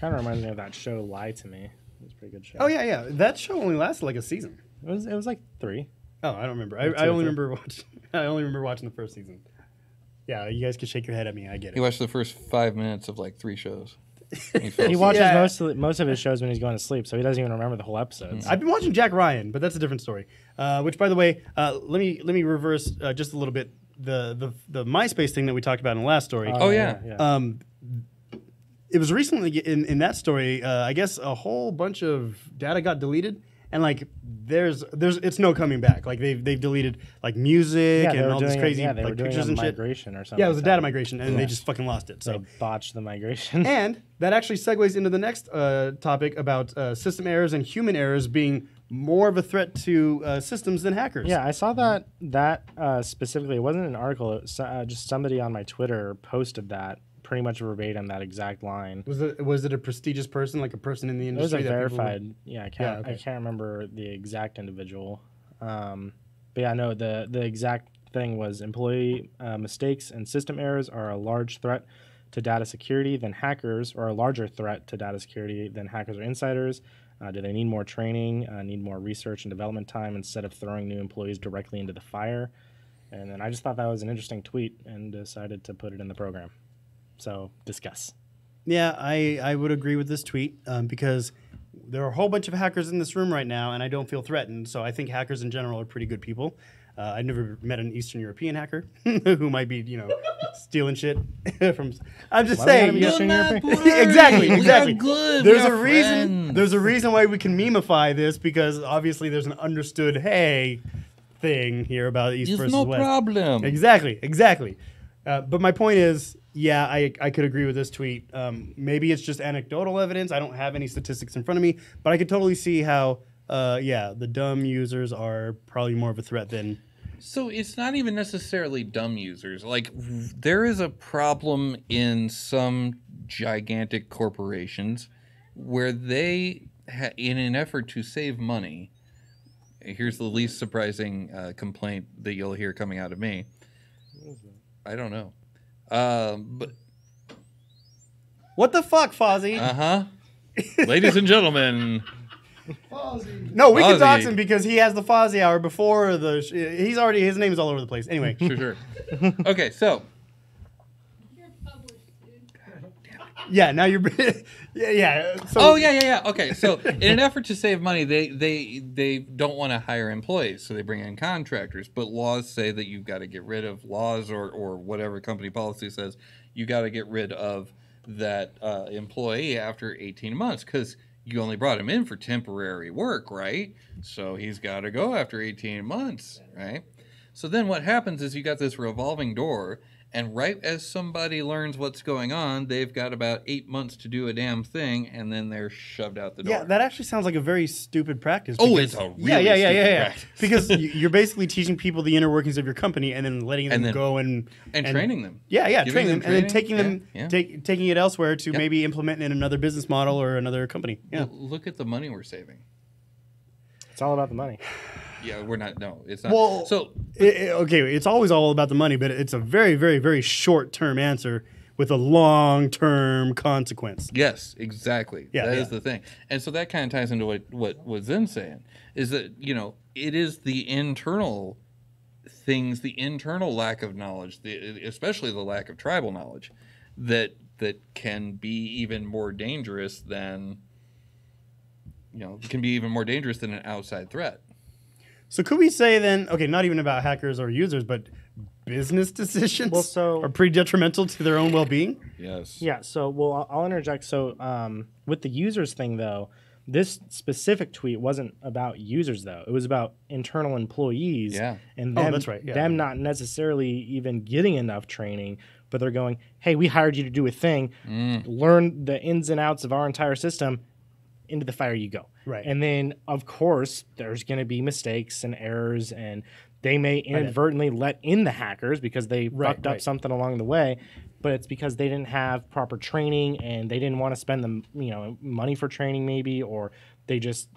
B: Kind of reminds me of that show Lie to Me. It was a pretty good show.
A: Oh yeah. That show only lasted like a season.
B: It was like 3.
A: Oh, I don't remember. I only remember watching the first season. Yeah, you guys can shake your head at me. I get
C: He
A: it.
C: watched the first 5 minutes of like 3 shows.
B: He watches
A: Yeah.
B: most of his shows when he's going to sleep, so he doesn't even remember the whole episodes.
A: I've been watching Jack Ryan, but that's a different story. Which, by the way, let me reverse just a little bit the MySpace thing that we talked about in the last story.
C: Oh, yeah.
A: It was recently in that story. I guess a whole bunch of data got deleted, and like there's it's no coming back. Like they've deleted like music
B: Yeah, they
A: and
B: were
A: all this
B: doing
A: crazy
B: they were
A: like
B: doing
A: pictures
B: a
A: and shit.
B: migration or something.
A: Yeah, it was a
B: like
A: data
B: that.
A: migration, and they just fucking lost it.
B: They
A: So
B: botched the migration.
A: and that actually segues into the next topic about system errors and human errors being more of a threat to systems than hackers.
B: Yeah, I saw that specifically. It wasn't an article. It was, just somebody on my Twitter posted that pretty much verbatim, that exact line.
A: Was it a prestigious person, like a person in the
B: It was
A: industry?
B: a
A: that people
B: verified.
A: would-
B: Yeah,
A: okay.
B: I can't remember the exact individual. But yeah, no, the exact thing was employee mistakes and system errors are a large threat to data security than hackers, or a larger threat to data security than hackers or insiders. Do they need more training, need more research and development time instead of throwing new employees directly into the fire? And then I just thought that was an interesting tweet and decided to put it in the program. So discuss.
A: Yeah, I would agree with this tweet because there are a whole bunch of hackers in this room right now, and I don't feel threatened. So I think hackers in general are pretty good people. I've never met an Eastern European hacker who might be, stealing shit from. I'm just saying.
B: we gotta be Eastern European?
A: Exactly.
C: Good.
A: There's a reason. There's a reason why we can memify this, because obviously there's an understood thing here about East
C: There's
A: versus
C: no
A: West.
C: problem.
A: Exactly. But my point is, yeah, I could agree with this tweet. Maybe it's just anecdotal evidence. I don't have any statistics in front of me, but I could totally see how, the dumb users are probably more of a threat than.
C: So it's not even necessarily dumb users. Like, there is a problem in some gigantic corporations where they, in an effort to save money, here's the least surprising complaint that you'll hear coming out of me. I don't know. But
A: What the fuck, Fozzie?
C: ladies and gentlemen,
D: Fozzie.
A: No, we can
C: Fozzie.
A: dox him because he has the Fozzie hour before the. His name's all over the place. Anyway,
C: sure. Okay, so
F: You're published, dude.
A: yeah. Now you're. yeah. So,
C: yeah. Okay, so in an effort to save money, they don't want to hire employees, so they bring in contractors. But laws say that you've got to get rid of laws or whatever company policy says you got to get rid of that employee after 18 months because you only brought him in for temporary work, right? So he's got to go after 18 months, right? So then what happens is you got this revolving door, And right as somebody learns what's going on, they've got about 8 months to do a damn thing, and then they're shoved out the door.
A: Yeah, that actually sounds like a very stupid practice.
C: Oh,
A: because-
C: it's a really stupid practice.
A: Because you're basically teaching people the inner workings of your company and then letting them go and
C: training them.
A: Yeah,
C: Giving
A: training them, and then taking
C: training.
A: them, taking it elsewhere to maybe implement in another business model or another company. Yeah.
C: Look at the money we're saving.
B: It's all about the money.
C: Yeah, we're not. No, it's not.
A: Well,
C: so
A: okay, it's always all about the money, but it's a very, very, very short-term answer with a long-term consequence.
C: yes, exactly.
A: Yeah,
C: That
A: yeah.
C: is the thing. And so that kind of ties into what was then saying is that it is the internal things, the internal lack of knowledge, especially the lack of tribal knowledge, that can be even more dangerous than can be even more dangerous than an outside threat.
A: So could we say then, okay, not even about hackers or users, but business decisions are pretty detrimental to their own well-being?
C: Yes.
B: Yeah, so, I'll interject. So, with the users thing, though, this specific tweet wasn't about users, though. It was about internal employees.
C: Yeah.
B: And
A: Oh,
B: them,
A: that's right, yeah.
B: them not necessarily even getting enough training, but they're going, hey, we hired you to do a thing, learn the ins and outs of our entire system, into the fire you go.
A: Right.
B: And then, of course, there's going to be mistakes and errors, and they may inadvertently let in the hackers because they fucked up something along the way, but it's because they didn't have proper training and they didn't want to spend the money for training maybe, or they just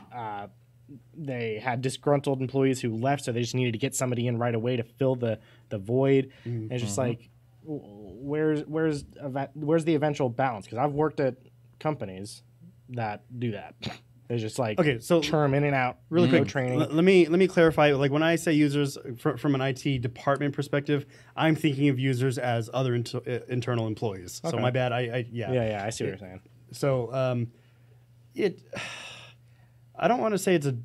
B: they had disgruntled employees who left, so they just needed to get somebody in right away to fill the void. And it's just like, where's the eventual balance? Because I've worked at companies that do that. It's just like,
A: Okay, so
B: churn in and out,
A: really
B: no
A: quick,
B: training.
A: let me clarify. Like when I say users from an IT department perspective, I'm thinking of users as other internal employees. So
B: Okay.
A: my bad. I
B: Yeah, I see what you're saying.
A: So I don't want to say it's a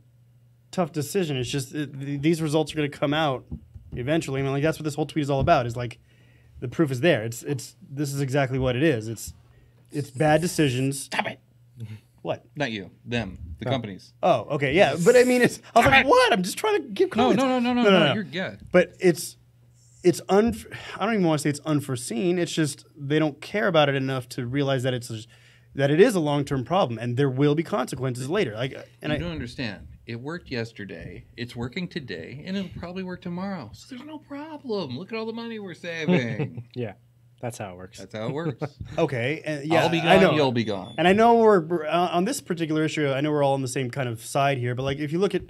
A: tough decision. It's just these results are going to come out eventually. I mean, like that's what this whole tweet is all about. Is like the proof is there. This is exactly what it is. It's bad decisions.
C: Stop it.
A: What?
C: Not you. Them. The companies.
A: Oh, okay, yeah. But I mean, I was like, what? I'm just trying to give
C: No,
A: comments.
C: no. You're
A: But I don't even want to say it's unforeseen. It's just they don't care about it enough to realize that that it is a long-term problem and there will be consequences later. Like, and
C: you don't understand. It worked yesterday. It's working today, and it'll probably work tomorrow. So there's no problem. Look at all the money we're saving.
B: Yeah, that's how it works.
C: That's how it works.
A: okay, and yeah,
C: I'll be gone.
A: I know.
C: You'll be gone.
A: And I know we're on this particular issue. I know we're all on the same kind of side here. But like, if you look at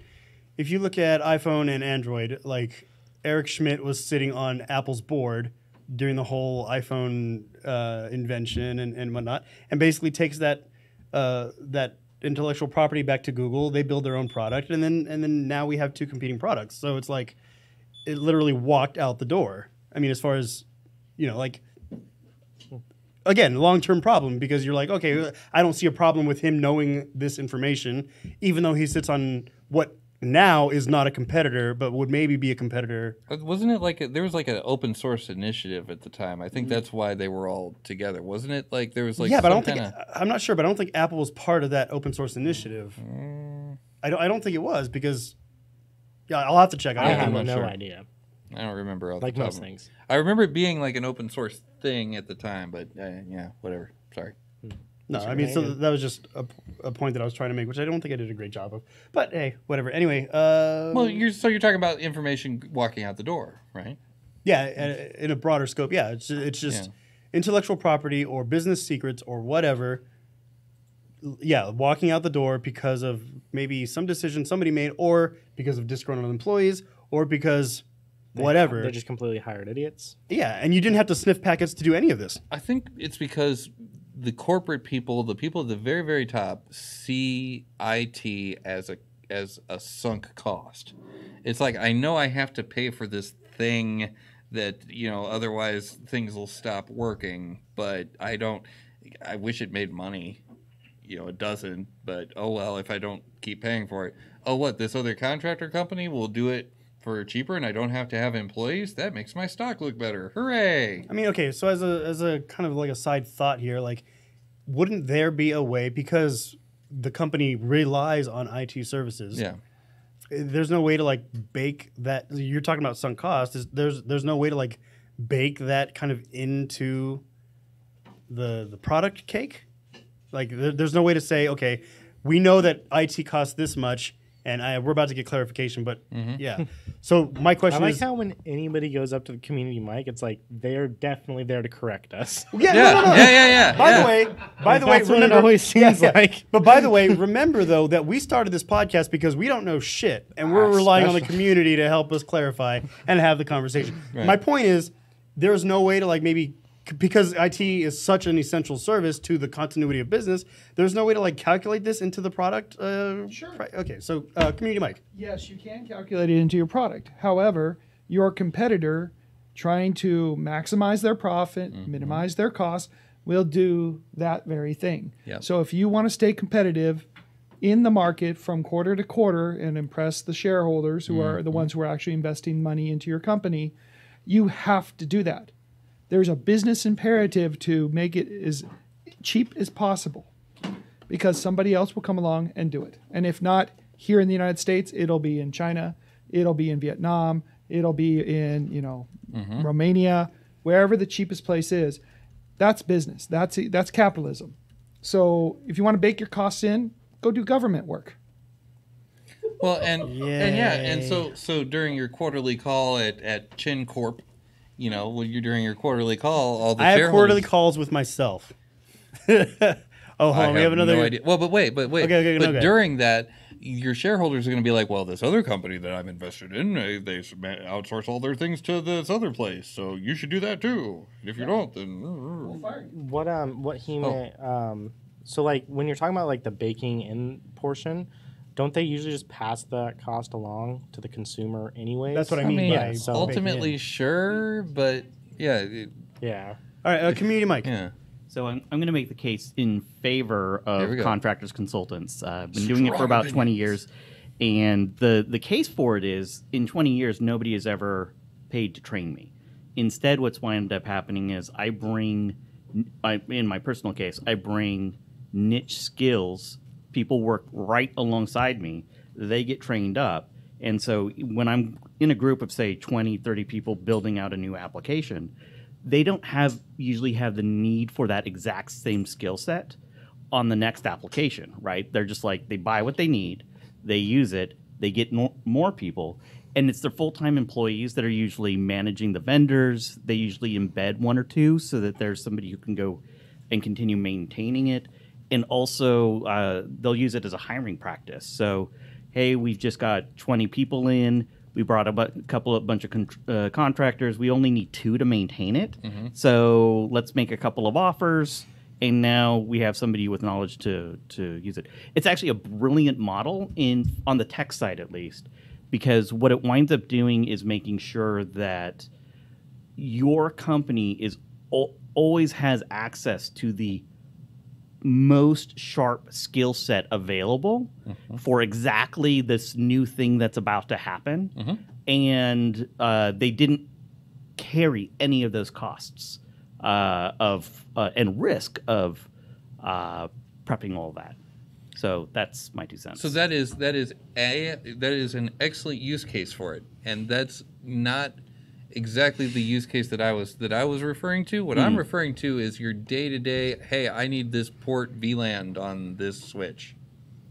A: iPhone and Android, like Eric Schmidt was sitting on Apple's board during the whole iPhone invention and whatnot, and basically takes that intellectual property back to Google. They build their own product, and then now we have two competing products. So it's like it literally walked out the door. I mean, as far as like. Again, long-term problem because you're like, okay, I don't see a problem with him knowing this information, even though he sits on what now is not a competitor, but would maybe be a competitor.
C: Wasn't it like there was like an open source initiative at the time? I think that's why they were all together. Wasn't it like there was like
A: Yeah, but I'm not sure, but I don't think Apple was part of that open source initiative. I don't think it was because I'll have to check.
B: I have
C: not
B: no
C: sure.
B: idea.
C: I don't remember. Off
B: Like
C: the top
B: most
C: of my-
B: things.
C: I remember it being like an open source thing at the time, but yeah, whatever. Sorry.
A: No, I mean, so that was just a point that I was trying to make, which I don't think I did a great job of. But hey, whatever. Anyway,
C: Well, you're talking about information walking out the door, right?
A: yeah, in a broader scope, yeah, it's just intellectual property or business secrets or whatever. Yeah, walking out the door because of maybe some decision somebody made, or because of disgruntled employees, or because whatever.
B: They're just completely hired idiots.
A: Yeah, and you didn't have to sniff packets to do any of this.
C: I think it's because the corporate people, the people at the very, very top, see IT as a sunk cost. It's like, I know I have to pay for this thing that, otherwise things will stop working, but I wish it made money. It doesn't, but oh well, if I don't keep paying for it. Oh, what, this other contractor company will do it for cheaper and I don't have to have employees? That makes my stock look better. Hooray!
A: I mean, okay, so as a kind of like a side thought here, like, wouldn't there be a way, because the company relies on IT services?
C: Yeah.
A: There's no way to like bake that. You're talking about sunk cost. There's no way to like bake that kind of into the product cake? Like, there's no way to say, okay, we know that IT costs this much, and we're about to get clarification, but yeah. So my
B: I
A: question
B: like
A: is,
B: how when anybody goes up to the community mic, it's like they're definitely there to correct us.
A: yeah,
C: Yeah,
A: no.
C: yeah.
A: By the way,
B: That's what it
A: remember,
B: always seems like.
A: But by the way, remember though that we started this podcast because we don't know shit, and we're relying on the community to help us clarify and have the conversation.
C: Right.
A: My point is, there's no way to like maybe because IT is such an essential service to the continuity of business. There's no way to like calculate this into the product.
G: Sure.
A: Okay, so community mic.
G: Yes, you can calculate it into your product. However, your competitor trying to maximize their profit, minimize their costs, will do that very thing.
C: Yep.
G: So if you want to stay competitive in the market from quarter to quarter and impress the shareholders who are the ones who are actually investing money into your company, you have to do that. There's a business imperative to make it as cheap as possible because somebody else will come along and do it. And if not here in the United States, it'll be in China, it'll be in Vietnam, it'll be in, Romania, wherever the cheapest place is. That's business. That's capitalism. So if you want to bake your costs in, go do government work.
C: Well, and so during your quarterly call at Chin Corp, when you're during your quarterly call, all the
A: I have
C: shareholders.
A: quarterly calls with myself. Oh, hold on, we have another.
C: No idea. Well, but wait.
A: Okay,
C: but
A: okay.
C: during that, your shareholders are going to be like, well, this other company that I'm invested in, they outsource all their things to this other place, so you should do that too. If you don't, then
B: What he meant, so like when you're talking about like the baking in portion, don't they usually just pass that cost along to the consumer anyways?
A: That's what I
C: I
A: mean.
C: mean,
A: by
B: so-
C: ultimately,
A: baking in.
C: sure, but yeah,
B: Yeah.
A: All right, community mic.
C: yeah.
H: So I'm going to make the case in favor
C: There we
H: of
C: go.
H: contractors, consultants. I've been doing it for about 20 years, and the case for it is in 20 years nobody has ever paid to train me. Instead, what's wound up happening is in my personal case, I bring niche skills. People work right alongside me. They get trained up. And so when I'm in a group of, say, 20, 30 people building out a new application, they don't usually have the need for that exact same skill set on the next application, right? They're just like, they buy what they need, they use it, they get more people, and it's their full-time employees that are usually managing the vendors. They usually embed one or two so that there's somebody who can go and continue maintaining it. And also, they'll use it as a hiring practice. So, hey, we've just got 20 people in. We brought a bunch of contractors. We only need 2 to maintain it. So let's make a couple of offers, and now we have somebody with knowledge to use it. It's actually a brilliant model on the tech side, at least, because what it winds up doing is making sure that your company always has access to the most sharp skill set available for exactly this new thing that's about to happen, and they didn't carry any of those costs and risk of prepping all that. So that's my 2 cents.
C: So that is an excellent use case for it, and that's not exactly the use case that I was referring to. What I'm referring to is your day-to-day, hey, I need this port VLAN on this switch.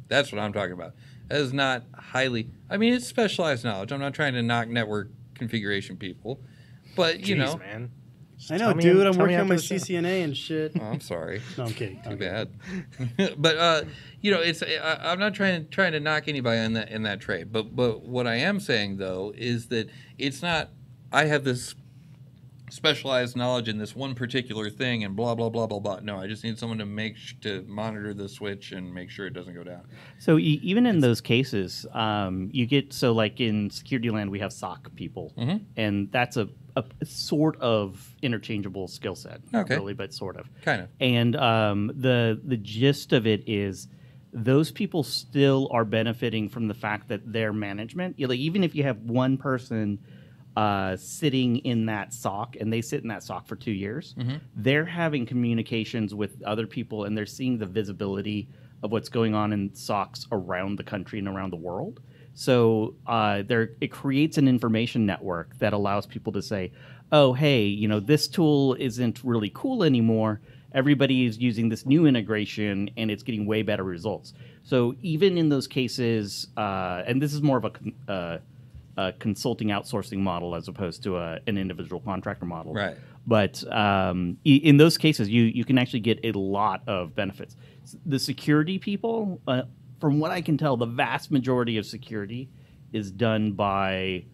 C: That's what I'm talking about. That is not highly, it's specialized knowledge. I'm not trying to knock network configuration people, but
B: Jeez, man.
A: I know,
B: Tell me-
A: dude. I'm
B: tell me
A: working on my
B: after the show.
A: CCNA and shit.
C: Oh, I'm sorry.
A: No, I'm kidding.
C: Too bad. But it's I'm not trying to knock anybody in that trade. But what I am saying though is that it's not. I have this specialized knowledge in this one particular thing and blah blah blah blah blah. No, I just need someone to monitor the switch and make sure it doesn't go down.
H: So even in those cases, you get like in security land we have SOC people, and that's a sort of interchangeable skill set. Not really, but sort of.
C: Kind of.
H: And the gist of it is those people still are benefiting from the fact that their management, even if you have one person sitting in that SOC, and they sit in that SOC for 2 years, they're having communications with other people, and they're seeing the visibility of what's going on in SOCs around the country and around the world. So it creates an information network that allows people to say, oh, hey, this tool isn't really cool anymore. Everybody is using this new integration, and it's getting way better results. So even in those cases, and this is more of a consulting outsourcing model as opposed to an individual contractor model.
C: Right.
H: But in those cases, you can actually get a lot of benefits. The security people, from what I can tell, the vast majority of security is done by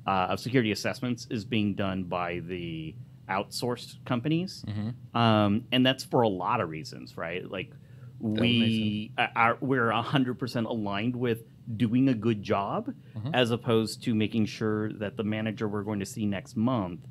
H: of security assessments is being done by the outsourced companies, and that's for a lot of reasons, right? Like we're 100% aligned with doing a good job, as opposed to making sure that the manager we're going to see next month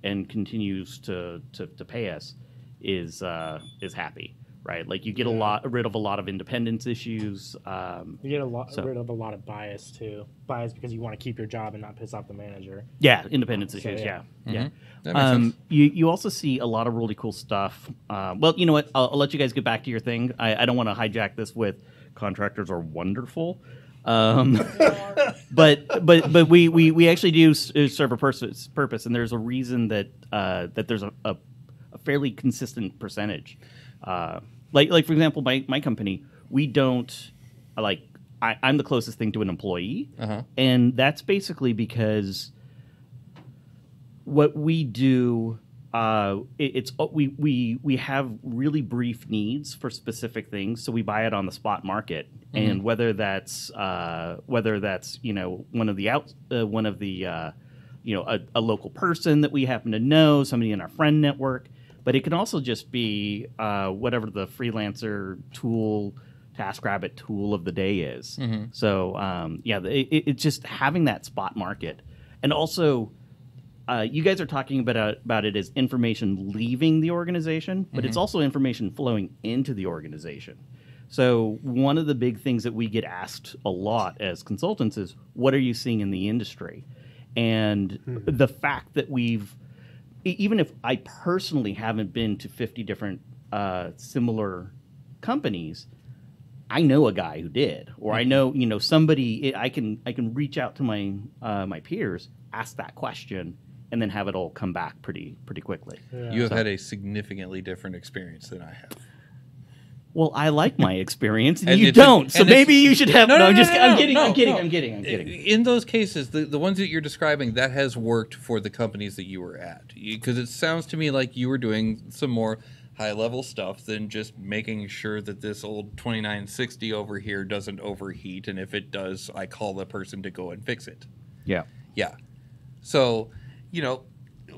H: and continues to pay us is happy. Right, like you get rid of a lot of independence issues.
B: You get rid of a lot of bias too. Bias because you want to keep your job and not piss off the manager.
H: Yeah, independence issues. Yeah.
C: That makes sense.
H: You also see a lot of really cool stuff. Well, you know what? I'll let you guys get back to your thing. I don't want to hijack this with contractors are wonderful. But we actually do serve a purpose, and there's a reason that there's a fairly consistent percentage. Like for example, my company, we don't I'm the closest thing to an employee, and that's basically because what we do, we have really brief needs for specific things, so we buy it on the spot market, and whether that's one of the a local person that we happen to know, somebody in our friend network. But it can also just be whatever the freelancer tool, TaskRabbit tool of the day is. So, it's just having that spot market. And also, you guys are talking about it as information leaving the organization, but it's also information flowing into the organization. So one of the big things that we get asked a lot as consultants is, what are you seeing in the industry? And the fact that even if I personally haven't been to 50 different similar companies, I know a guy who did, or I know somebody. I can reach out to my peers, ask that question, and then have it all come back pretty quickly.
C: Yeah. You have had a significantly different experience than I have.
H: Well, I like my experience, and you don't. So maybe you should have. I'm kidding.
C: In those cases, the ones that you're describing, that has worked for the companies that you were at, because it sounds to me like you were doing some more high-level stuff than just making sure that this old 2960 over here doesn't overheat, and if it does, I call the person to go and fix it.
H: Yeah.
C: So,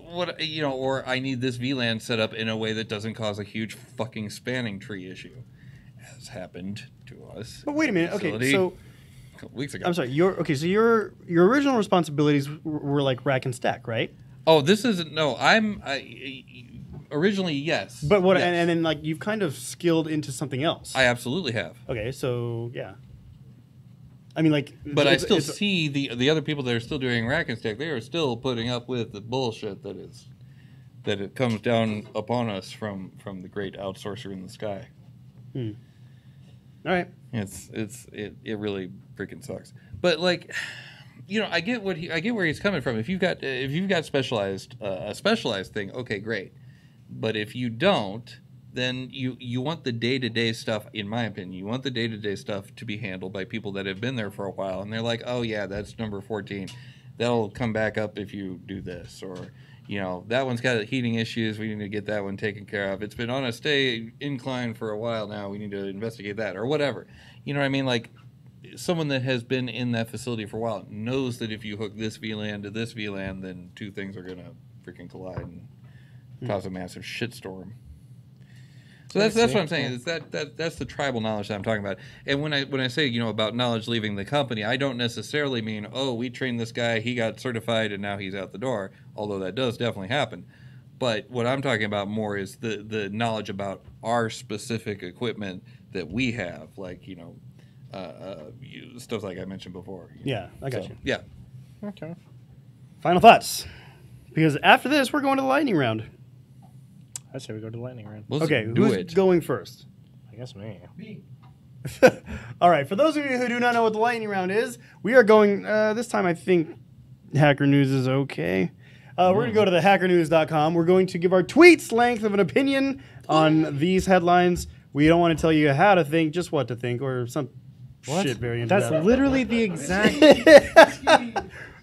C: or I need this VLAN set up in a way that doesn't cause a huge fucking spanning tree issue, as happened to us.
A: But wait a minute. Okay, so
C: a couple weeks ago.
A: I'm sorry. Your original responsibilities were like rack and stack, right?
C: Oh, this isn't. No, originally yes.
A: But what?
C: Yes.
A: And then you've kind of skilled into something else.
C: I absolutely have.
A: Okay, so yeah. I mean,
C: but I still see the other people that are still doing rack and stack. They are still putting up with the bullshit that it comes down upon us from the great outsourcer in the sky.
A: All right.
C: It really freaking sucks. But I get where he's coming from. If you've got specialized a specialized thing, okay, great. But if you don't, then you want the day-to-day stuff, in my opinion, you want the day-to-day stuff to be handled by people that have been there for a while, and they're like, oh yeah, that's number 14. That'll come back up if you do this, or that one's got heating issues, we need to get that one taken care of. It's been on a stay incline for a while now, we need to investigate that, or whatever. You know what I mean? Like, someone that has been in that facility for a while knows that if you hook this VLAN to this VLAN, then two things are going to freaking collide and cause a massive shitstorm. So that's what I'm saying. Is that's the tribal knowledge that I'm talking about. And when I say about knowledge leaving the company, I don't necessarily mean, oh, we trained this guy, he got certified, and now he's out the door. Although that does definitely happen. But what I'm talking about more is the knowledge about our specific equipment that we have, like stuff like I mentioned before.
A: Yeah, I got you.
C: Yeah.
B: Okay.
A: Final thoughts, because after this we're going to the lightning round.
B: I say we go to the lightning round.
A: Okay, who's going first?
B: I guess me.
A: All right, for those of you who do not know what the lightning round is, we are going, this time I think Hacker News is okay. We're going to go to the hackernews.com. We're going to give our tweets length of an opinion on these headlines. We don't want to tell you how to think, just what to think, or some shit variant of
B: That's
A: that.
B: literally the exact.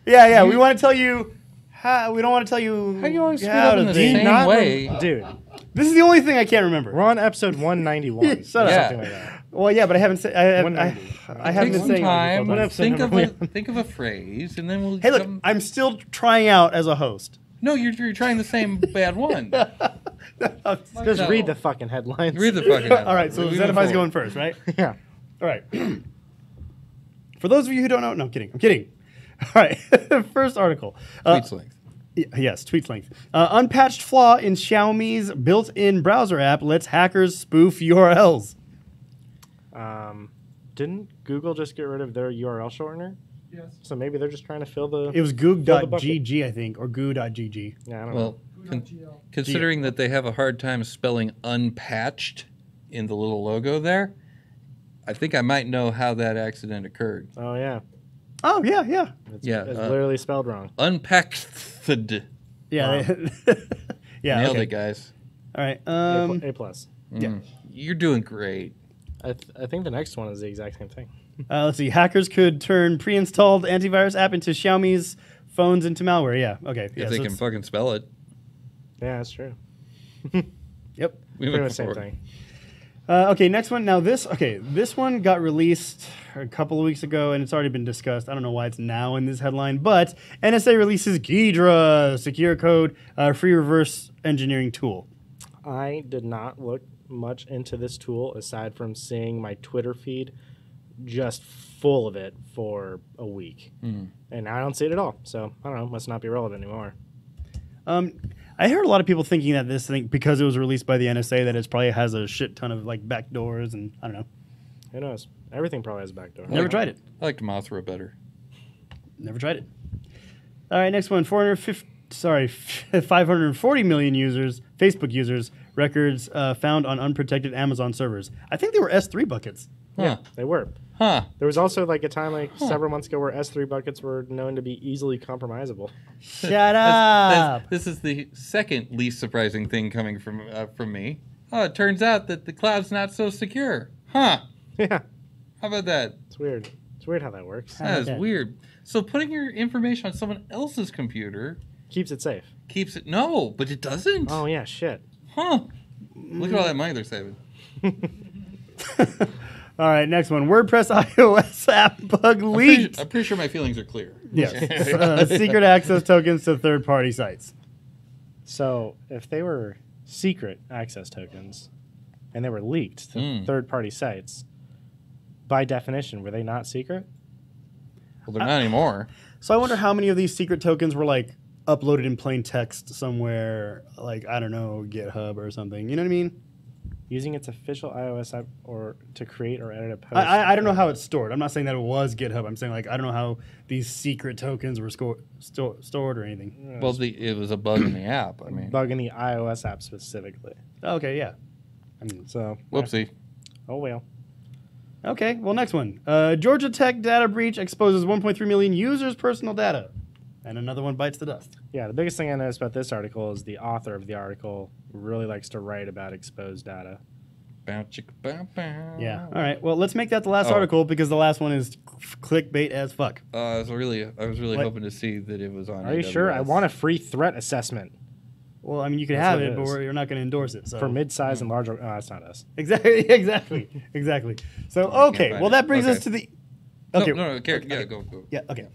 A: Yeah. We want to tell you how. We don't want to tell you
C: How do you always screw
A: how
C: up in
A: to
C: the
A: think.
C: same way?
B: Dude,
A: This is the only thing I can't remember.
B: we're on episode 191.
A: Shut up.
B: Something like that.
A: Well, yeah, but I haven't said. I haven't
C: Take
A: been
C: some
A: saying.
C: time,
B: What episode
C: think of
B: number
C: think of a phrase, and then we'll.
A: Hey, look, I'm still trying out as a host.
C: No, you're trying the same bad one.
B: Just
C: No.
B: read the fucking headlines.
C: Read the fucking.
A: All right, so
C: We move
A: Zenify's
C: forward.
A: going first, right?
B: Yeah.
A: All right. For those of you who don't know, no, I'm kidding. All right, first article.
C: Tweets length.
A: Yes, tweets length. Unpatched flaw in Xiaomi's built-in browser app lets hackers spoof URLs.
B: Didn't Google just get rid of their URL shortener?
G: Yes.
B: So maybe they're just trying to fill the.
A: It was
B: Fill the bucket.
A: goog.gg, I think, or goo.gg.
B: Yeah, I don't know.
C: Well, considering that they have a hard time spelling unpatched in the little logo there, I think I might know how that accident occurred.
B: Oh yeah.
A: Oh, yeah.
B: It's,
C: Yeah,
B: It's
C: uh,
B: literally spelled wrong.
C: Unpacked.
A: Yeah. Yeah,
C: Nailed
A: okay.
C: it, guys.
A: All right.
B: A plus.
A: Yeah.
C: You're doing great.
B: I think the next one is the exact same thing.
A: Let's see. Hackers could turn pre-installed antivirus app into Xiaomi's phones into malware. Yeah. Okay. Yeah,
C: If they
A: so
C: can
A: it's-
C: fucking spell it.
B: Yeah, that's true.
A: Yep.
C: We
B: Pretty
C: move
B: much the same
C: forward.
B: thing.
A: Okay, next one. Now this one got released a couple of weeks ago, and it's already been discussed. I don't know why it's now in this headline, but NSA releases Ghidra, secure code, free reverse engineering tool.
B: I did not look much into this tool aside from seeing my Twitter feed just full of it for a week. And I don't see it at all. So I don't know, must not be relevant anymore.
A: I heard a lot of people thinking that this thing, because it was released by the NSA, that it probably has a shit ton of like backdoors, and I don't know.
B: Who knows? Everything probably has a backdoor.
A: Never tried it.
C: I like Mothra better.
A: Never tried it. All right, next one. 540 million users, Facebook users, records found on unprotected Amazon servers. I think they were S3 buckets.
C: Huh.
B: They were.
C: Huh.
B: There was also like a time like several months ago where S3 buckets were known to be easily compromisable.
A: Shut up.
C: This is the second least surprising thing coming from me. Oh, it turns out that the cloud's not so secure. Huh.
B: Yeah,
C: How about that?
B: it's weird. It's weird how that works.
A: How
C: That
A: about
C: is
A: that?
C: weird. So putting your information on someone else's computer
B: Keeps it safe.
C: keeps it... No, but it doesn't.
B: Oh yeah, shit.
C: Huh. Look at all that money they're saving.
A: All right, next one. WordPress iOS app bug leaked.
C: I'm pretty sure my feelings are clear.
A: Yes. Secret access tokens to third-party sites.
B: So if they were secret access tokens and they were leaked to third-party sites, by definition, were they not secret?
C: Well, they're not anymore.
A: So I wonder how many of these secret tokens were like uploaded in plain text somewhere, like, I don't know, GitHub or something. You know what I mean?
B: Using its official iOS app or to create or edit a post.
A: I don't know how it's stored. I'm not saying that it was GitHub. I'm saying, like, I don't know how these secret tokens were stored or anything.
C: Well, it was a bug in the app. I mean,
B: Bug in the iOS app specifically.
A: Okay, yeah. I mean,
B: So
C: whoopsie.
B: oh well.
A: okay, well, next one. Georgia Tech data breach exposes 1.3 million users' personal data. And another one bites the dust.
B: Yeah, the biggest thing I noticed about this article is the author of the article really likes to write about exposed data.
C: Bow, chicka, bow, bow.
A: Yeah. All right. Well, let's make that the last
C: Oh.
A: article because the last one is clickbait as fuck.
C: I was really
A: What?
C: hoping to see that it was on.
B: Are you sure? I
C: AWS.
B: want a free threat assessment
A: Well, I mean, you can
B: That's
A: have
B: what
A: it,
B: it
A: but
B: is.
A: we're not going to endorse it. So
B: for mid-size and large. Oh, that's not us.
A: exactly. So okay.
C: find
A: Well,
C: it.
A: that brings us
C: Okay.
A: to the.
C: No,
A: Okay.
C: no, yeah, go.
A: Yeah. Okay.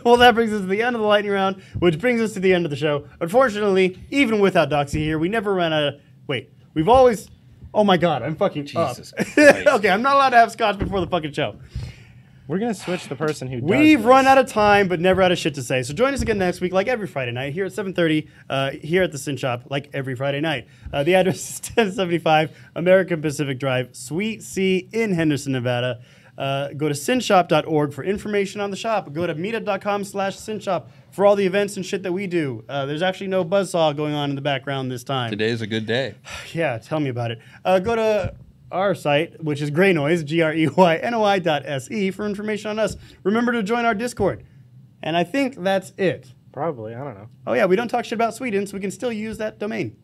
A: Well, that brings us to the end of the lightning round, which brings us to the end of the show. Unfortunately, even without Doxy here, we never ran out of. Wait, we've always. Oh my God, I'm fucking
C: Jesus
A: up.
C: Christ.
A: Okay, I'm not allowed to have scotch before the fucking show.
B: We're gonna switch the person who.
A: We've run out of time, but never out of shit to say. So join us again next week, like every Friday night, here at 7:30, here at the Sin Shop, like every Friday night. The address is 1075 American Pacific Drive, Suite C in Henderson, Nevada. Go to sinshop.org for information on the shop. Go to meetup.com/sinshop for all the events and shit that we do. There's actually no buzzsaw going on in the background this time.
C: Today's a good day.
A: Yeah, tell me about it. Go to our site, which is Greynoise, GREYNOI.se, for information on us. Remember to join our Discord. And I think that's it.
B: Probably. I don't know.
A: Oh, yeah, we don't talk shit about Sweden, so we can still use that domain.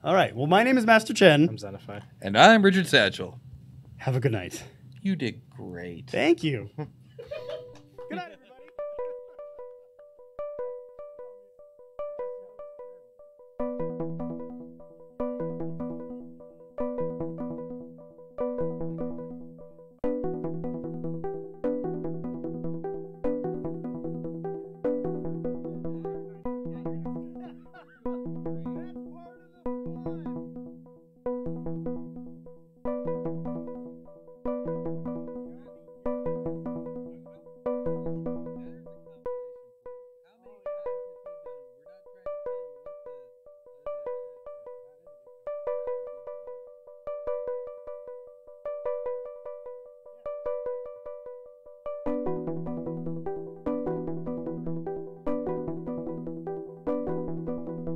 A: All right. Well, my name is Master Chen.
B: I'm Zenify.
C: And I'm Richard Satchel.
A: Have a good night.
C: You did great.
A: Thank you. Good night.